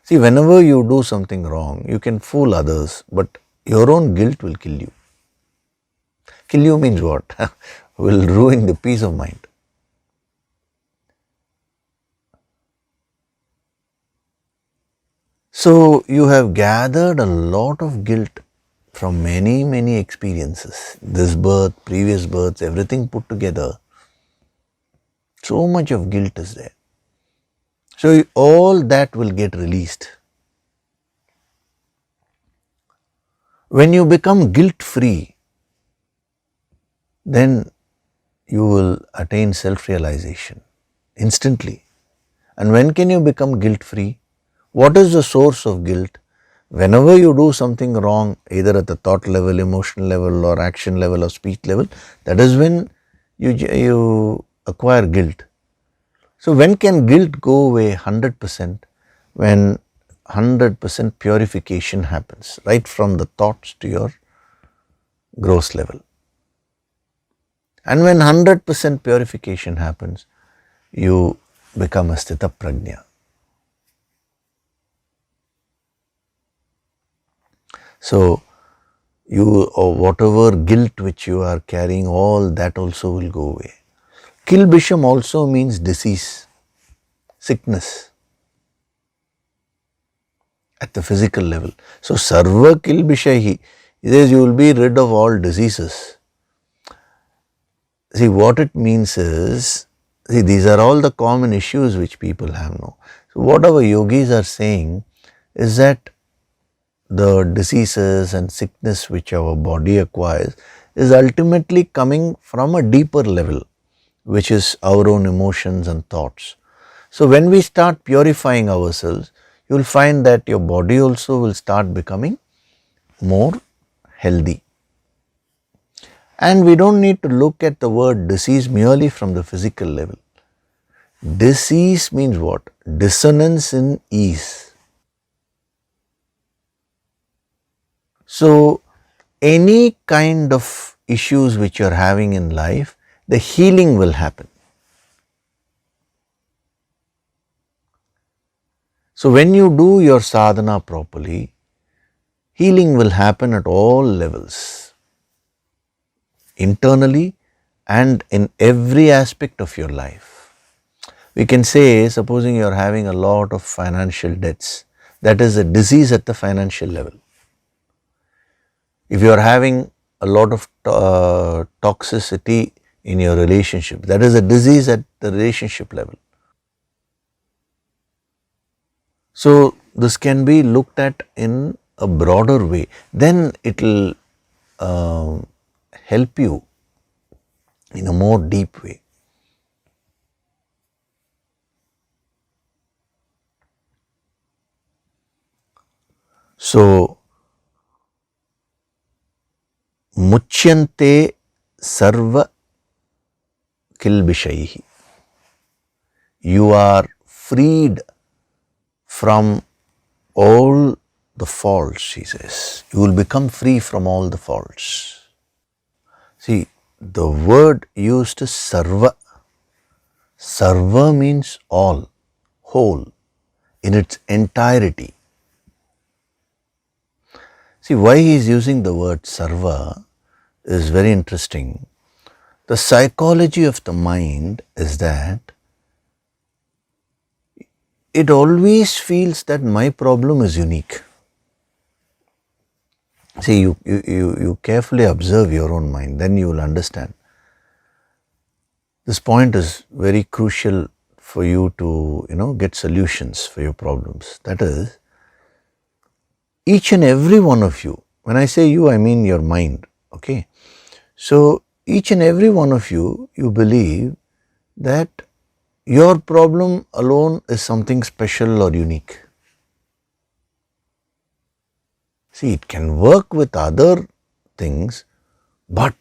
See, whenever you do something wrong, you can fool others, but your own guilt will kill you. Kill you means what? Will ruin the peace of mind. So you have gathered a lot of guilt from many, many experiences. This birth, previous births, everything put together. So much of guilt is there. So all that will get released. When you become guilt free, then you will attain self-realization instantly. And when can you become guilt free? What is the source of guilt? Whenever you do something wrong, either at the thought level, emotional level, or action level, or speech level, that is when you acquire guilt. So when can guilt go away 100%? When 100% purification happens, right from the thoughts to your gross level. And when 100% purification happens, you become a sthita prajna. So you, or whatever guilt which you are carrying, all that also will go away. Kilbisham also means disease, sickness at the physical level. So sarva kilbishahi, he says you will be rid of all diseases. See, what it means is, see, these are all the common issues which people have now. So what our yogis are saying is that the diseases and sickness which our body acquires is ultimately coming from a deeper level, which is our own emotions and thoughts. So when we start purifying ourselves, you will find that your body also will start becoming more healthy. And we don't need to look at the word disease merely from the physical level. Disease means what? Dissonance in ease. So any kind of issues which you are having in life, the healing will happen. So when you do your sadhana properly, healing will happen at all levels, internally and in every aspect of your life. We can say, supposing you are having a lot of financial debts, that is a disease at the financial level. If you are having a lot of toxicity in your relationship, that is a disease at the relationship level. So this can be looked at in a broader way. Then it will help you in a more deep way. So muchyante sarva kilbishaihi. You are freed from all the faults, he says. You will become free from all the faults. See, the word used is sarva. Sarva means all, whole, in its entirety. See, why he is using the word sarva is very interesting. The psychology of the mind is that it always feels that my problem is unique. See, you carefully observe your own mind, then you will understand. This point is very crucial for you to, get solutions for your problems. That is, each and every one of you, when I say you, I mean your mind, okay? So, each and every one of you, you believe that your problem alone is something special or unique. See, it can work with other things, but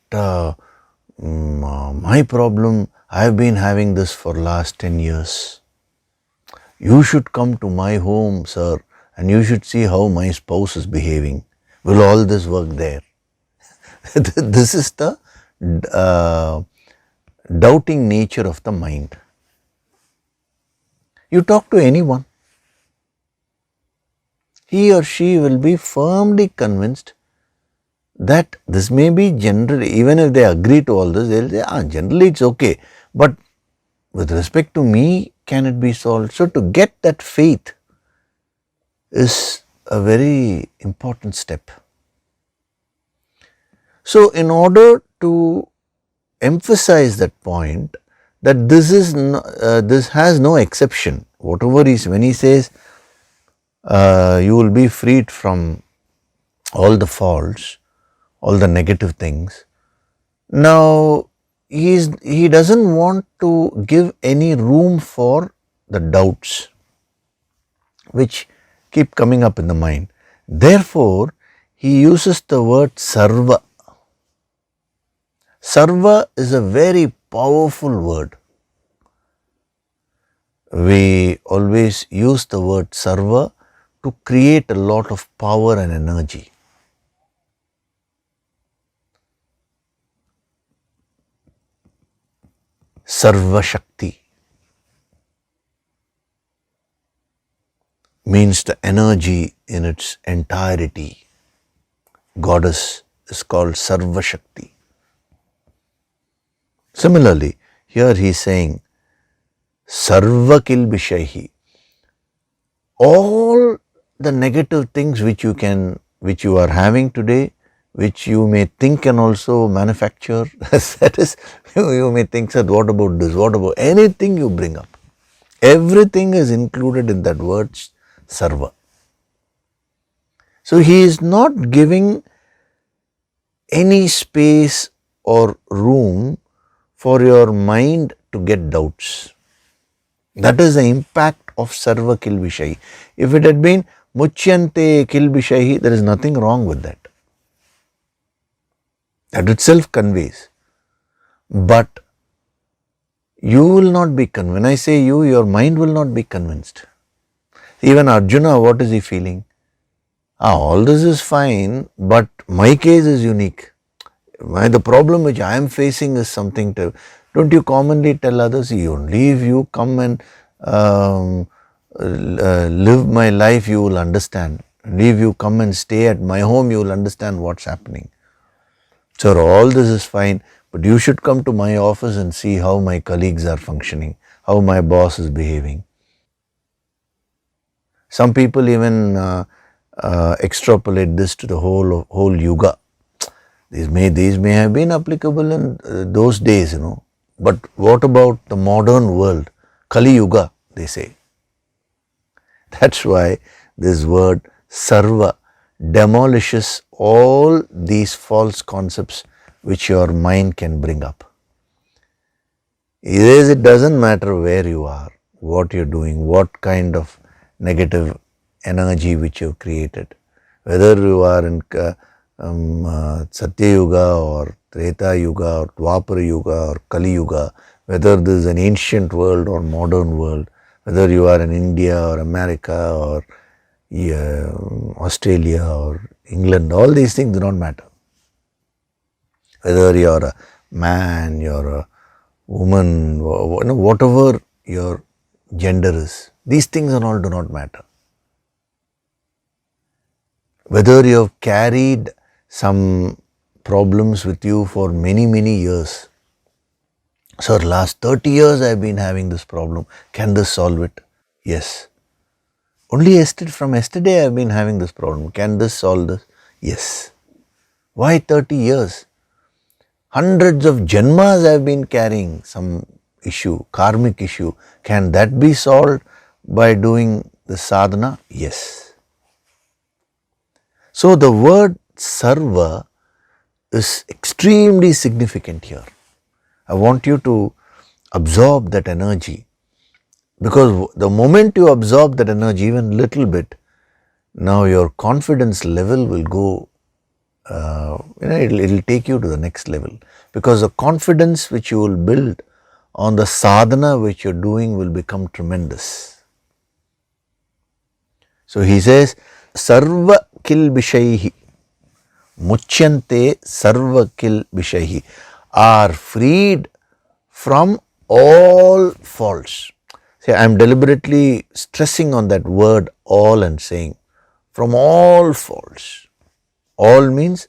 my problem, I have been having this for last 10 years. You should come to my home, sir, and you should see how my spouse is behaving. Will all this work there? This is the doubting nature of the mind. You talk to anyone, he or she will be firmly convinced that this may be generally, even if they agree to all this, they will say, generally it's okay, but with respect to me, can it be solved? So to get that faith is a very important step. So in order to emphasize that point, that this is this has no exception. Whatever is, when he says you will be freed from all the faults, all the negative things. Now he doesn't want to give any room for the doubts which keep coming up in the mind. Therefore, he uses the word sarva. Sarva is a very powerful word. We always use the word sarva to create a lot of power and energy. Sarva Shakti means the energy in its entirety. Goddess is called Sarva Shakti. Similarly, here he is saying Sarva Kilbishaihi. All the negative things which you are having today, which you may think and also manufacture, that is, you may think that what about this, what about anything you bring up. Everything is included in that word sarva. So he is not giving any space or room for your mind to get doubts. That is the impact of sarva kilbishai. If it had been muchyante kilbishai, there is nothing wrong with that. That itself conveys. But you will not be convinced. When I say you, your mind will not be convinced. Even Arjuna, what is he feeling? All this is fine, but my case is unique. The problem which I am facing is something to, don't you commonly tell others, only if you come and live my life, you will understand. And if you come and stay at my home, you will understand what's happening. Sir, all this is fine, but you should come to my office and see how my colleagues are functioning, how my boss is behaving. Some people even extrapolate this to the whole yuga. These may have been applicable in those days, But what about the modern world? Kali Yuga, they say. That's why this word sarva demolishes all these false concepts which your mind can bring up. It doesn't matter where you are, what you're doing, what kind of negative energy which you've created. Whether you are in Satya Yuga or Treta Yuga or Dwapara Yuga or Kali Yuga, whether this is an ancient world or modern world, whether you are in India or America or Australia or England, all these things do not matter. Whether you are a man, you are a woman, whatever your gender is, these things all do not matter. Whether you have carried some problems with you for many, many years. Sir, last 30 years I have been having this problem. Can this solve it? Yes. Only from yesterday I have been having this problem. Can this solve this? Yes. Why 30 years? Hundreds of janmas I have been carrying some issue, karmic issue. Can that be solved by doing the sadhana? Yes. So the word sarva is extremely significant here. I want you to absorb that energy, because the moment you absorb that energy even little bit, now your confidence level will go it'll take you to the next level, because the confidence which you will build on the sadhana which you're doing will become tremendous. So he says, sarva kilbishaihi, muchyante sarva kilbishaihi, are freed from all faults. See, I am deliberately stressing on that word all and saying, from all faults. All means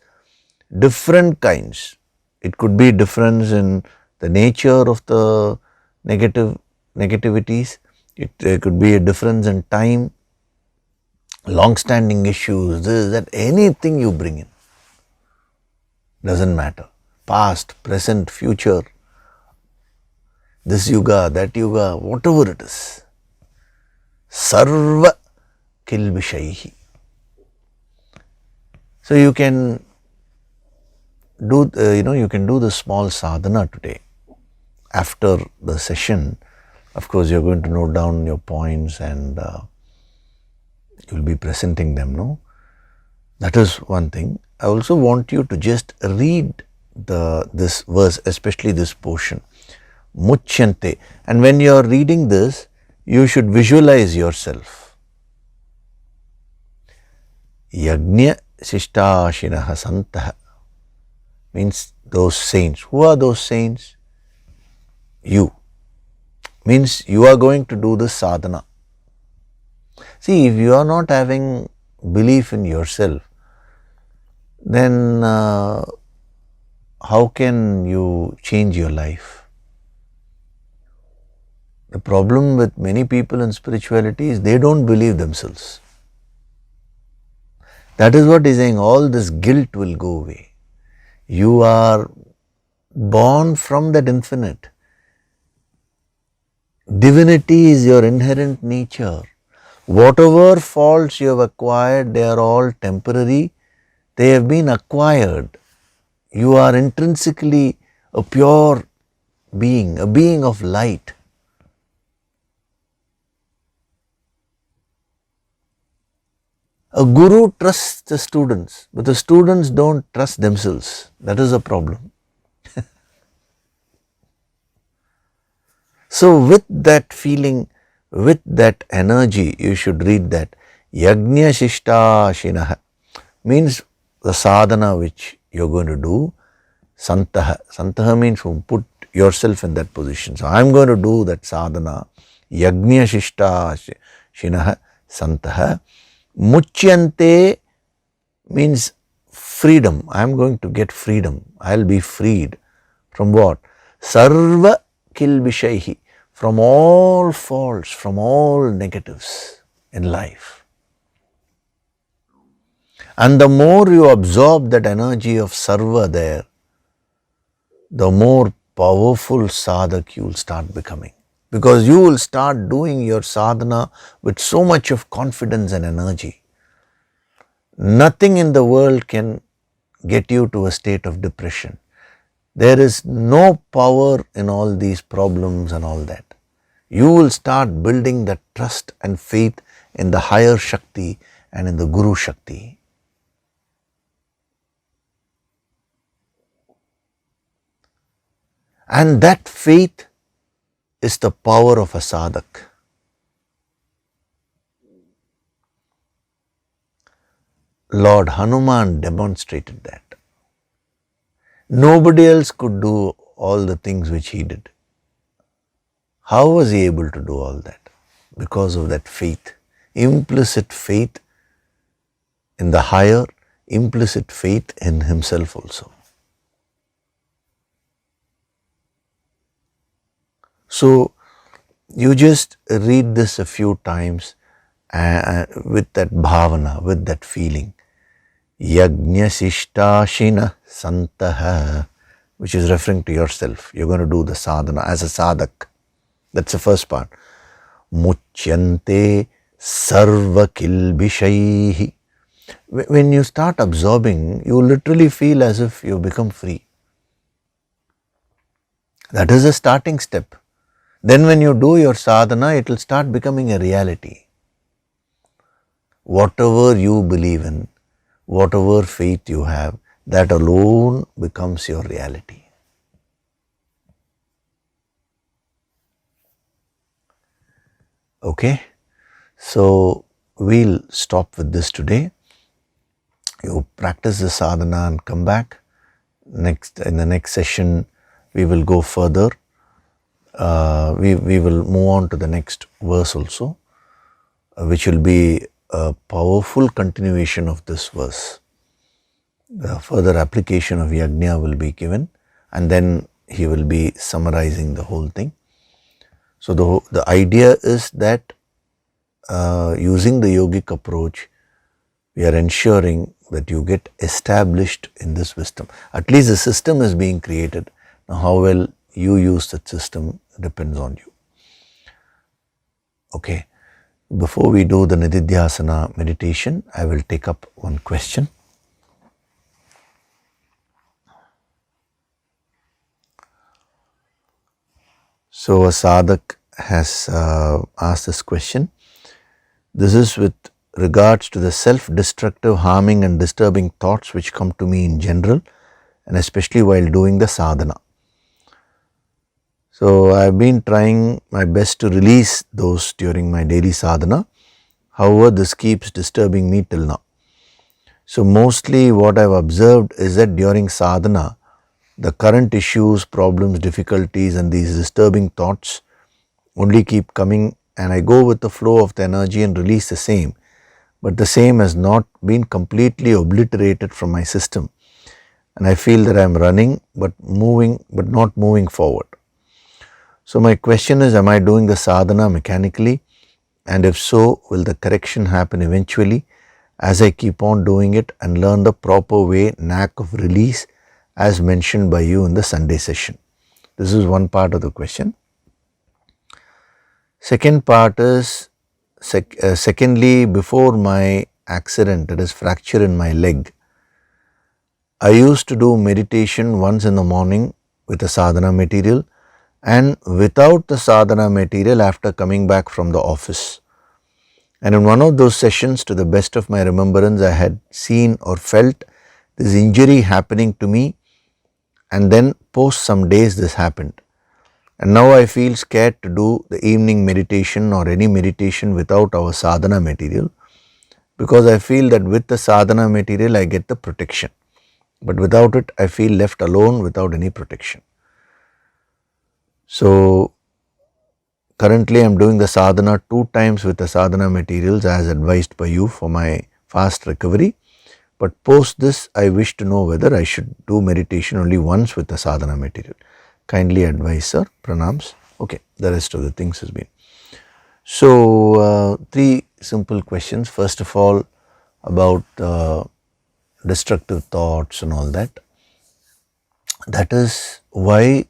different kinds. It could be difference in the nature of the negativities. It could be a difference in time, long-standing issues, this, that, anything you bring in. Doesn't matter. Past, present, future, this yuga, that yuga, whatever it is. Sarva kilbishaihi. So you can do, you can do the small sadhana today. After the session, of course, you're going to note down your points and you'll be presenting them, no? That is one thing. I also want you to just read this verse, especially this portion, muchyante. And when you're reading this, you should visualize yourself. Yagnya Sishtashinaha Santaha means those saints. Who are those saints? You. Means you are going to do the sadhana. See, if you are not having belief in yourself, then how can you change your life? The problem with many people in spirituality is they don't believe themselves. That is what he's saying, all this guilt will go away. You are born from that infinite. Divinity is your inherent nature. Whatever faults you have acquired, they are all temporary. They have been acquired. You are intrinsically a pure being, a being of light. A guru trusts the students, but the students don't trust themselves. That is a problem. So with that feeling, with that energy, you should read that. Yagnya Shishtashinaha means the sadhana which you're going to do. Santaha. Santaha means put yourself in that position. So I'm going to do that sadhana. Yagnya Shishtashinaha Santaha. Muchyante means freedom. I am going to get freedom. I'll be freed from what? Sarva kilbishaihi, from all faults, from all negatives in life. And the more you absorb that energy of sarva there, the more powerful sadhak you will start becoming. Because you will start doing your sadhana with so much of confidence and energy. Nothing in the world can get you to a state of depression. There is no power in all these problems and all that. You will start building that trust and faith in the higher Shakti and in the Guru Shakti. And that faith is the power of a sadhak. Lord Hanuman demonstrated that. Nobody else could do all the things which he did. How was he able to do all that? Because of that faith, implicit faith in the higher, implicit faith in himself also. So you just read this a few times with that bhavana, with that feeling. Yagnya Sishtashina Santaha, which is referring to yourself. You're going to do the sadhana as a sadhak. That's the first part. Muchyante sarva kilbishaihi. When you start absorbing, you literally feel as if you become free. That is a starting step. Then when you do your sadhana, it will start becoming a reality. Whatever you believe in, whatever faith you have, that alone becomes your reality. Okay, so we'll stop with this today. You practice the sadhana and come back. In the next session, we will go further. We will move on to the next verse also, which will be a powerful continuation of this verse. The further application of yajna will be given, and then he will be summarizing the whole thing. So the idea is that using the yogic approach, we are ensuring that you get established in this wisdom. At least the system is being created. Now how well you use that system depends on you. Okay, before we do the Nididhyasana meditation, I will take up one question. So a sadhak has asked this question. This is with regards to the self-destructive, harming and disturbing thoughts which come to me in general, and especially while doing the sadhana. So I have been trying my best to release those during my daily sadhana. However, this keeps disturbing me till now. So mostly what I have observed is that during sadhana, the current issues, problems, difficulties and these disturbing thoughts only keep coming, and I go with the flow of the energy and release the same. But the same has not been completely obliterated from my system, and I feel that I am running but not moving forward. So my question is, am I doing the sadhana mechanically, and if so, will the correction happen eventually as I keep on doing it and learn the proper way, knack of release as mentioned by you in the Sunday session? This is one part of the question. Second part is, secondly, before my accident, that is fracture in my leg, I used to do meditation once in the morning with the sadhana material and without the sadhana material after coming back from the office. And in one of those sessions, to the best of my remembrance, I had seen or felt this injury happening to me, and then post some days this happened. And now I feel scared to do the evening meditation or any meditation without our sadhana material, because I feel that with the sadhana material I get the protection, but without it I feel left alone without any protection. So currently I am doing the sadhana 2 times with the sadhana materials as advised by you for my fast recovery. But post this, I wish to know whether I should do meditation only once with the sadhana material. Kindly advise, sir. Pranams. Okay, the rest of the things has been. So 3 simple questions. First of all, about destructive thoughts and all that. That is why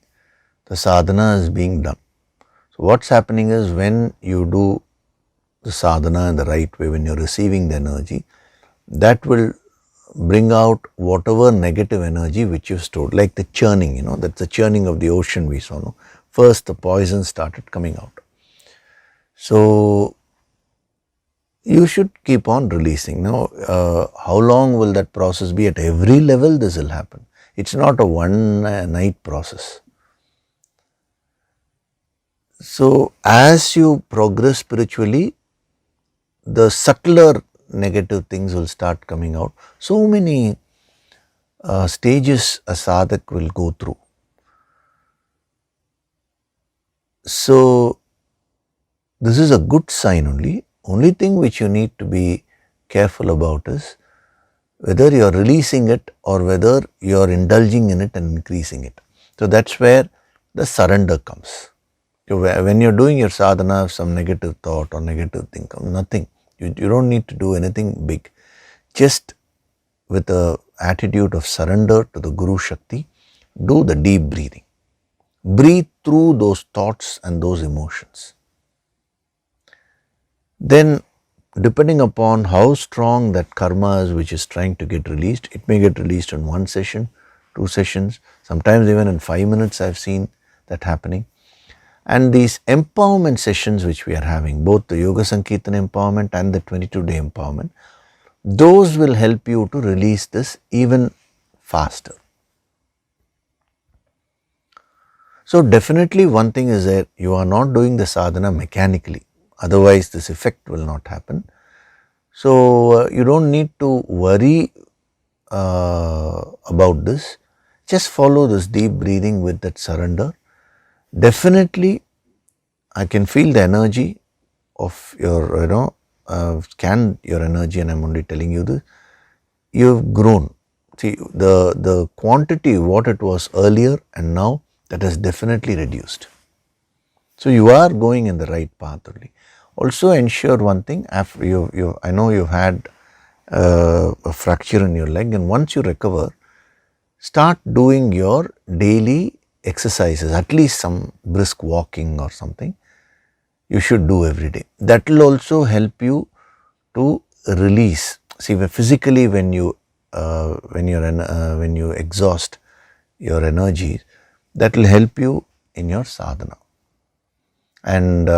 the sadhana is being done. So what's happening is, when you do the sadhana in the right way, when you're receiving the energy, that will bring out whatever negative energy which you've stored, like the churning, that's the churning of the ocean we saw. No? First the poison started coming out. So you should keep on releasing. Now, how long will that process be? At every level this will happen. It's not a one night process. So as you progress spiritually, the subtler negative things will start coming out. So many stages a sadhak will go through. So this is a good sign only. Only thing which you need to be careful about is whether you are releasing it or whether you are indulging in it and increasing it. So that's where the surrender comes. When you're doing your sadhana, if some negative thought or negative thing comes, nothing. You don't need to do anything big. Just with the attitude of surrender to the Guru Shakti, do the deep breathing. Breathe through those thoughts and those emotions. Then, depending upon how strong that karma is which is trying to get released, it may get released in 1 session, 2 sessions, sometimes even in 5 minutes I've seen that happening. And these empowerment sessions which we are having, both the Yoga Sankirtan empowerment and the 22-day empowerment, those will help you to release this even faster. So definitely one thing is that you are not doing the sadhana mechanically, otherwise this effect will not happen. So you don't need to worry about this. Just follow this deep breathing with that surrender. Definitely I can feel the energy of your, scan your energy, and I'm only telling you this. You've grown. See, the quantity what it was earlier and now, that has definitely reduced. So you are going in the right path only. Also ensure one thing, after I know you've had a fracture in your leg, and once you recover, start doing your daily exercises, at least some brisk walking or something you should do every day. That will also help you to release. See, physically when you exhaust your energies, that will help you in your sadhana. And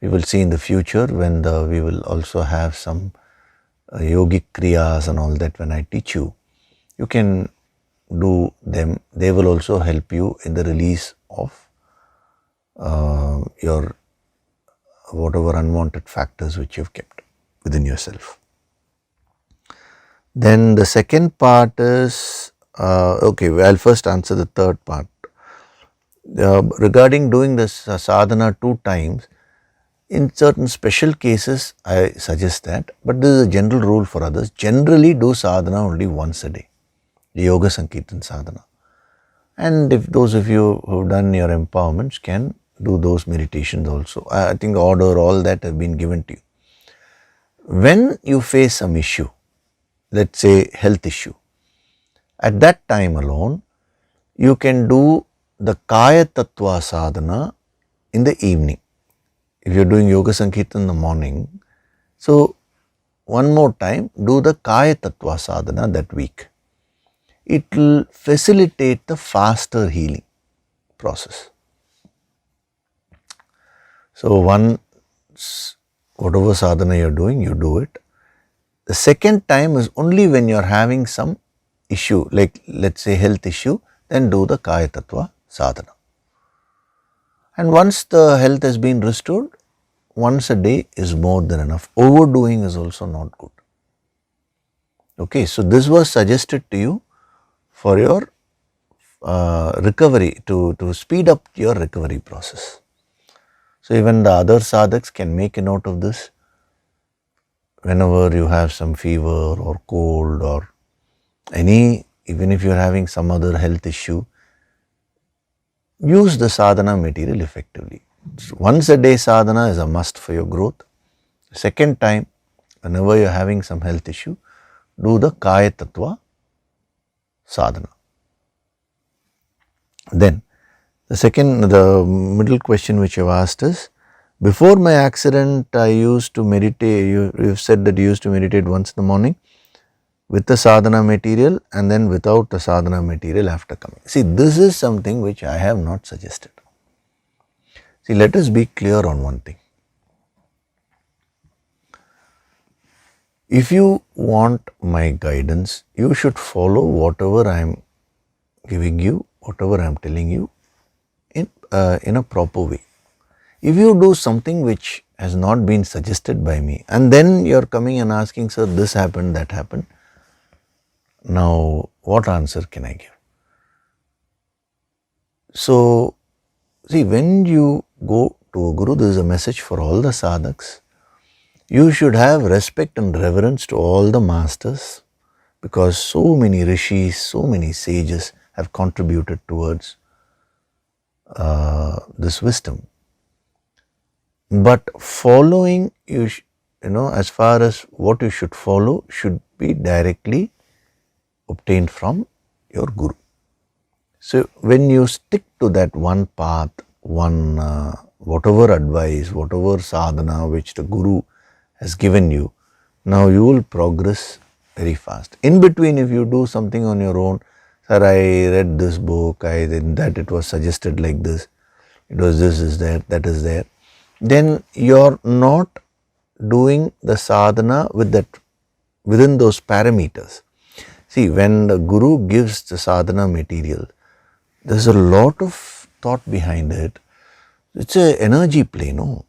we will see in the future when we will also have some yogic kriyas and all that. When I teach you, you can do them. They will also help you in the release of your whatever unwanted factors which you've kept within yourself. Then the second part is, okay, I'll first answer the third part. Regarding doing this sadhana 2 times, in certain special cases I suggest that, but this is a general rule for others. Generally do sadhana only once a day, the Yoga Sankirtan sadhana. And if those of you who've done your empowerments can do those meditations also. I think the order, all that have been given to you. When you face some issue, let's say health issue, at that time alone, you can do the Kaya Tattva sadhana in the evening. If you're doing Yoga Sankirtan in the morning, so one more time, do the Kaya Tattva sadhana that week. It will facilitate the faster healing process. So once, whatever sadhana you're doing, you do it. The second time is only when you're having some issue, like let's say health issue, then do the Kaya Tattva sadhana. And once the health has been restored, once a day is more than enough. Overdoing is also not good. Okay, so this was suggested to you for your recovery, to speed up your recovery process. So even the other sadhaks can make a note of this. Whenever you have some fever or cold or even if you're having some other health issue, use the sadhana material effectively. Once a day sadhana is a must for your growth. Second time, whenever you're having some health issue, do the Kaya Tattva sadhana. Then the middle question which you have asked is, before my accident I used to meditate, you've said that you used to meditate once in the morning with the sadhana material and then without the sadhana material after coming. See, this is something which I have not suggested. See, let us be clear on one thing. If you want my guidance, you should follow whatever I am giving you, whatever I am telling you in a proper way. If you do something which has not been suggested by me and then you are coming and asking, sir, this happened, that happened, now what answer can I give? So, see, when you go to a guru, this is a message for all the sadhaks. You should have respect and reverence to all the masters, because so many rishis, so many sages have contributed towards this wisdom. But following, as far as what you should follow should be directly obtained from your guru. So when you stick to that one path, whatever advice, whatever sadhana which the guru has given you, now you will progress very fast. In between, if you do something on your own, sir, I read this book, it was suggested like this, it was this is there, that is there, then you're not doing the sadhana within those parameters. See, when the Guru gives the sadhana material, there's a lot of thought behind it. It's an energy play, no?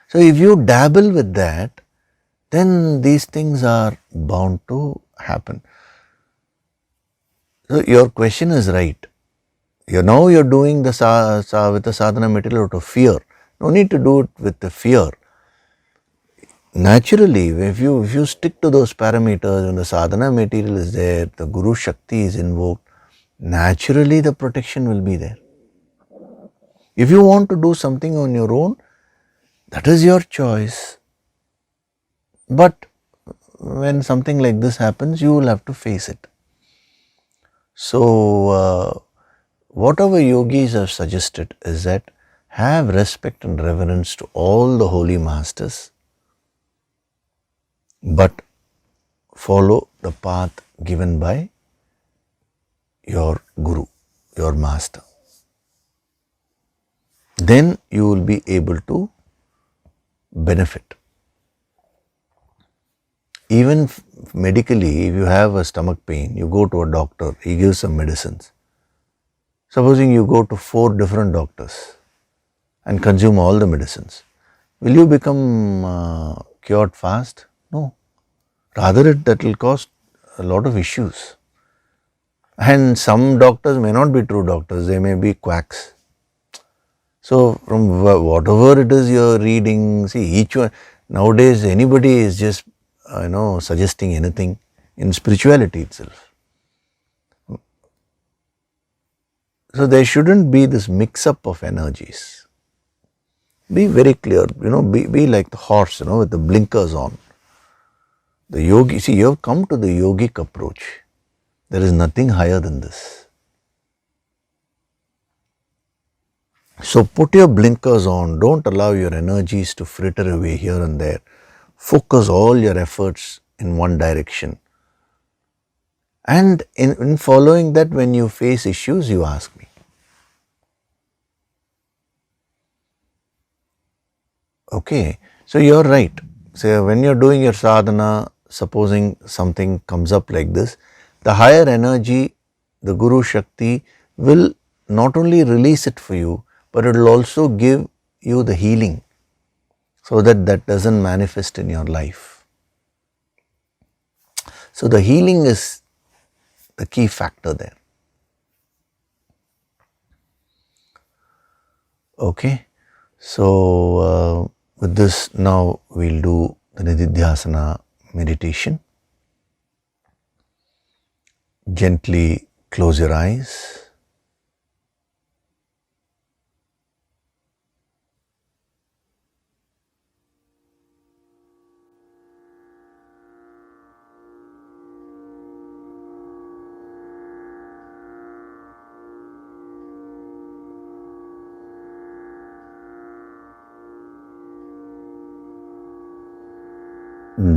So if you dabble with that, then these things are bound to happen. So your question is right. You're doing the with the sadhana material out of fear. No need to do it with the fear. Naturally, if you stick to those parameters, when the sadhana material is there, the Guru Shakti is invoked, naturally the protection will be there. If you want to do something on your own, that is your choice. But when something like this happens, you will have to face it. So, whatever yogis have suggested is that have respect and reverence to all the holy masters, but follow the path given by your Guru, your master. Then you will be able to benefit. Even medically, if you have a stomach pain, you go to a doctor, he gives some medicines. Supposing you go to 4 different doctors and consume all the medicines, will you become cured fast? No. Rather, that will cause a lot of issues. And some doctors may not be true doctors, they may be quacks. So, from whatever it is you're reading, see, each one, nowadays anybody is just, suggesting anything in spirituality itself. So, there shouldn't be this mix up of energies. Be very clear, be like the horse, with the blinkers on. The yogi, see, you have come to the yogic approach. There is nothing higher than this. So put your blinkers on, don't allow your energies to fritter away here and there. Focus all your efforts in one direction. And in following that, when you face issues, you ask me. Okay, so you're right. So when you're doing your sadhana, supposing something comes up like this, the higher energy, the Guru Shakti will not only release it for you, but it will also give you the healing so that that doesn't manifest in your life. So the healing is the key factor there. Okay, so with this now we'll do the Nididhyasana meditation. Gently close your eyes.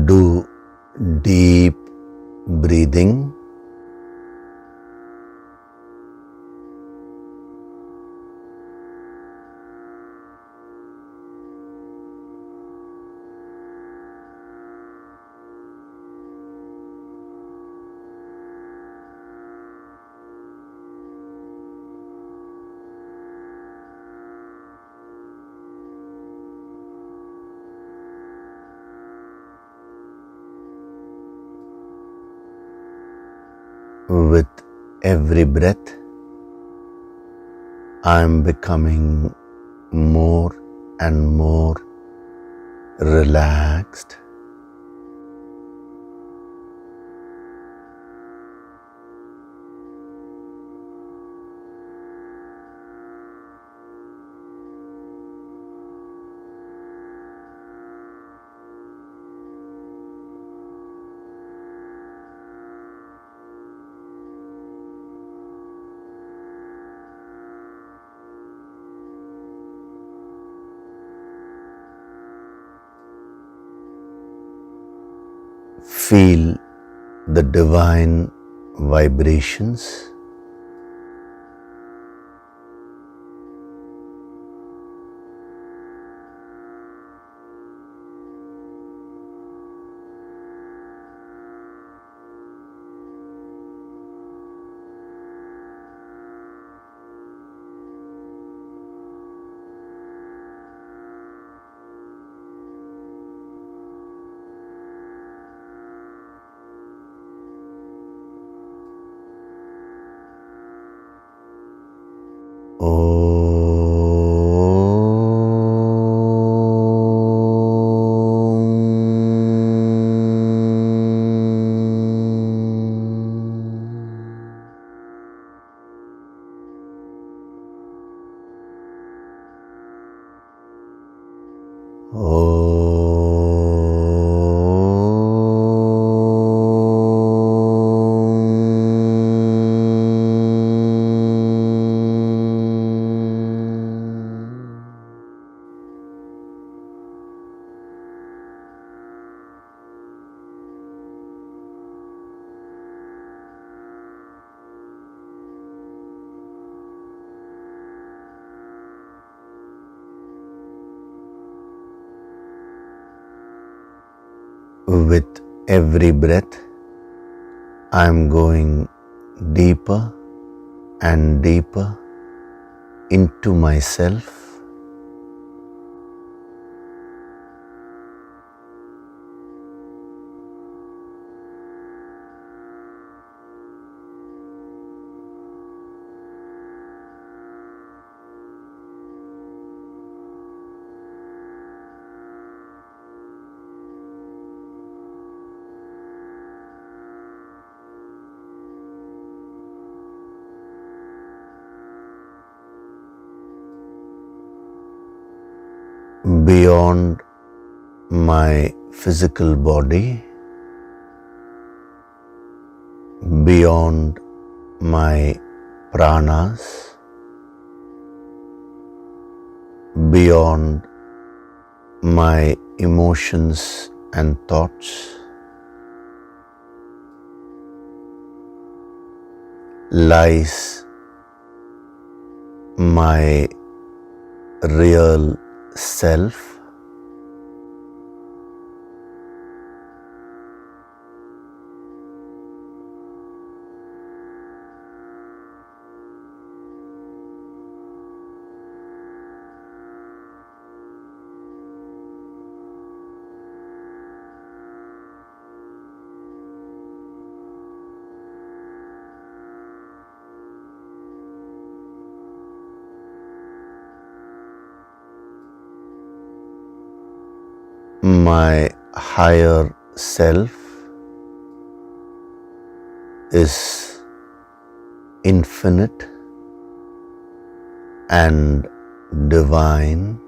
Do deep breathing. With every breath, I am becoming more and more relaxed. Feel the divine vibrations. With every breath, I am going deeper and deeper into myself. Beyond my physical body, beyond my pranas, beyond my emotions and thoughts, lies my real self. My higher self is infinite and divine.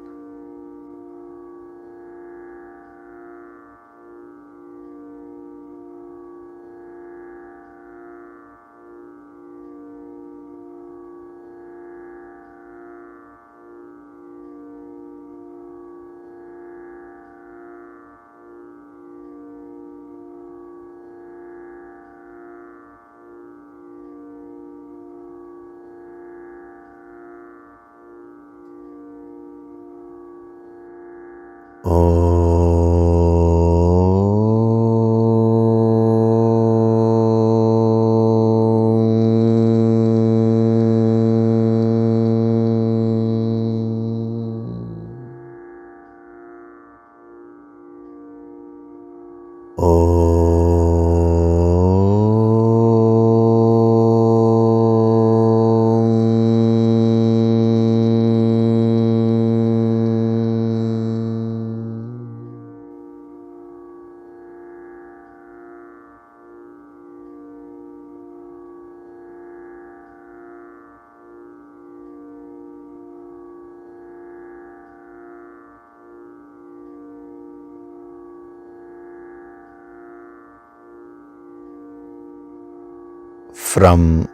From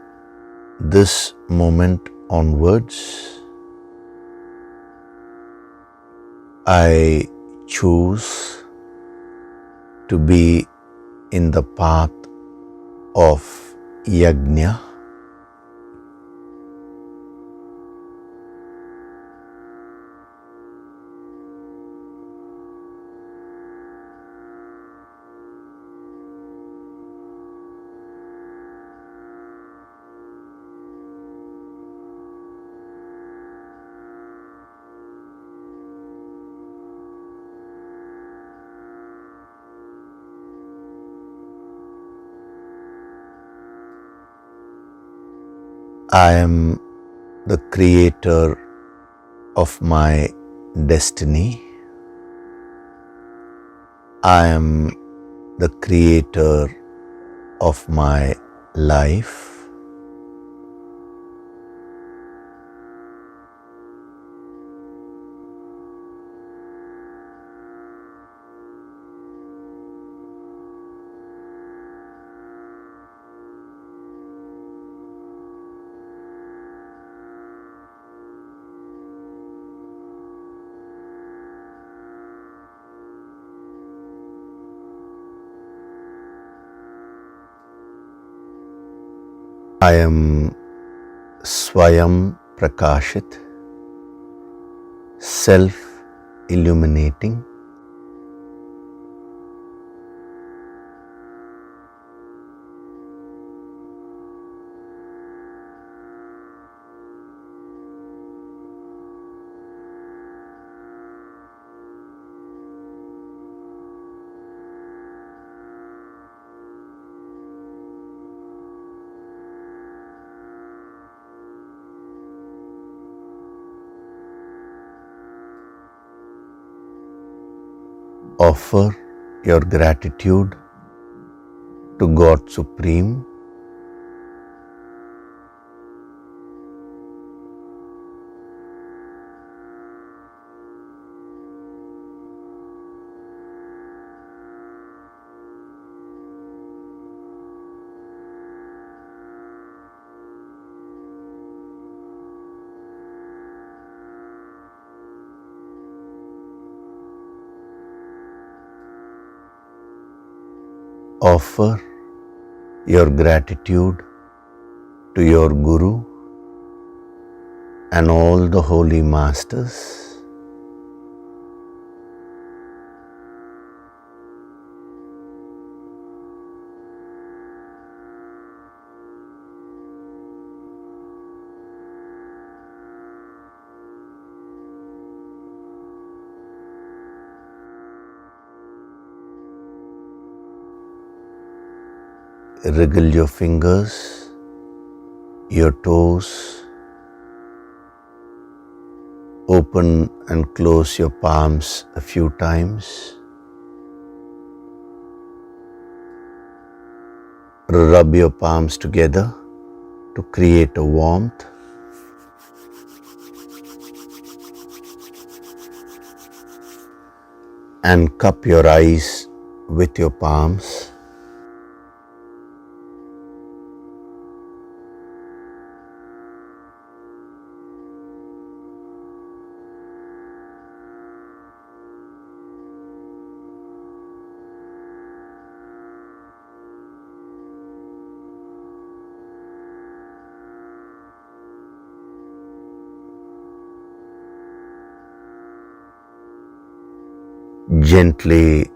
this moment onwards, I choose to be in the path of Yagna. I am the creator of my destiny. I am the creator of my life. I am Swayam Prakashit, self-illuminating. Offer your gratitude to God Supreme. Offer your gratitude to your Guru and all the holy masters. Wriggle your fingers, your toes, open and close your palms a few times. Rub your palms together to create a warmth. And cup your eyes with your palms. Gently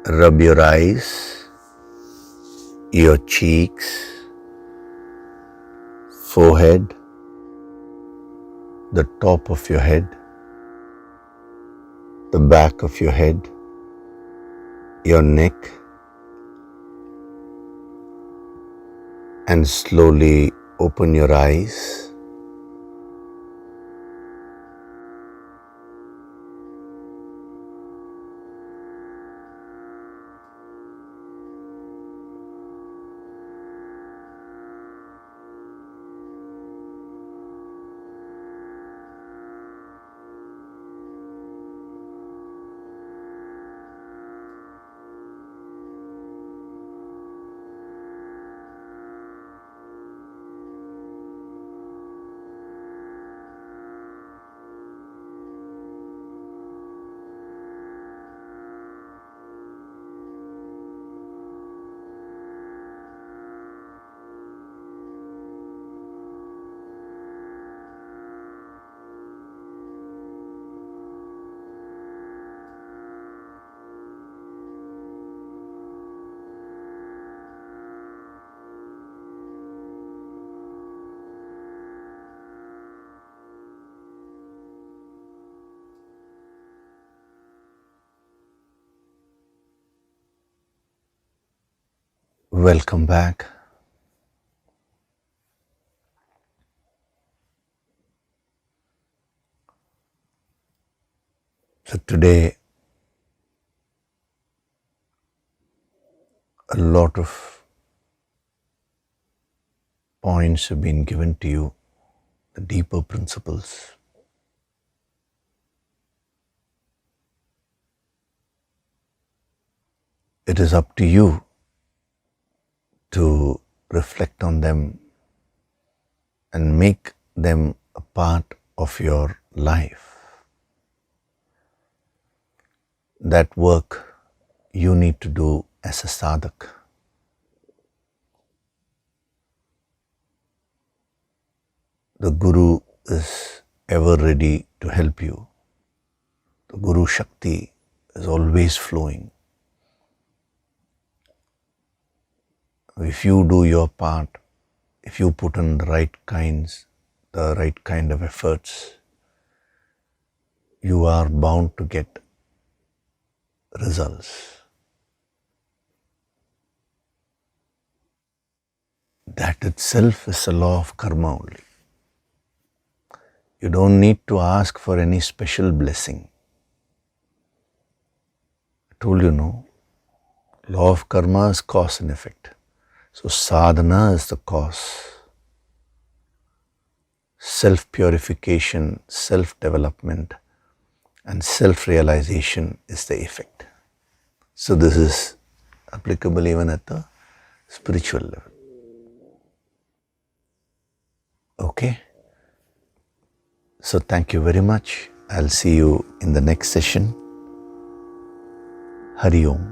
rub your eyes, your cheeks, forehead, the top of your head, the back of your head, your neck, and slowly open your eyes. Welcome back. So today, a lot of points have been given to you, the deeper principles. It is up to you to reflect on them and make them a part of your life. That work you need to do as a sadhak. The Guru is ever ready to help you. The Guru Shakti is always flowing. If you do your part, if you put in the right kind of efforts, you are bound to get results. That itself is a law of karma only. You don't need to ask for any special blessing. told you, no, law of karma is cause and effect. So sadhana is the cause. Self-purification, self-development and self-realization is the effect. So this is applicable even at the spiritual level. Okay? So thank you very much. I'll see you in the next session. Hari Om.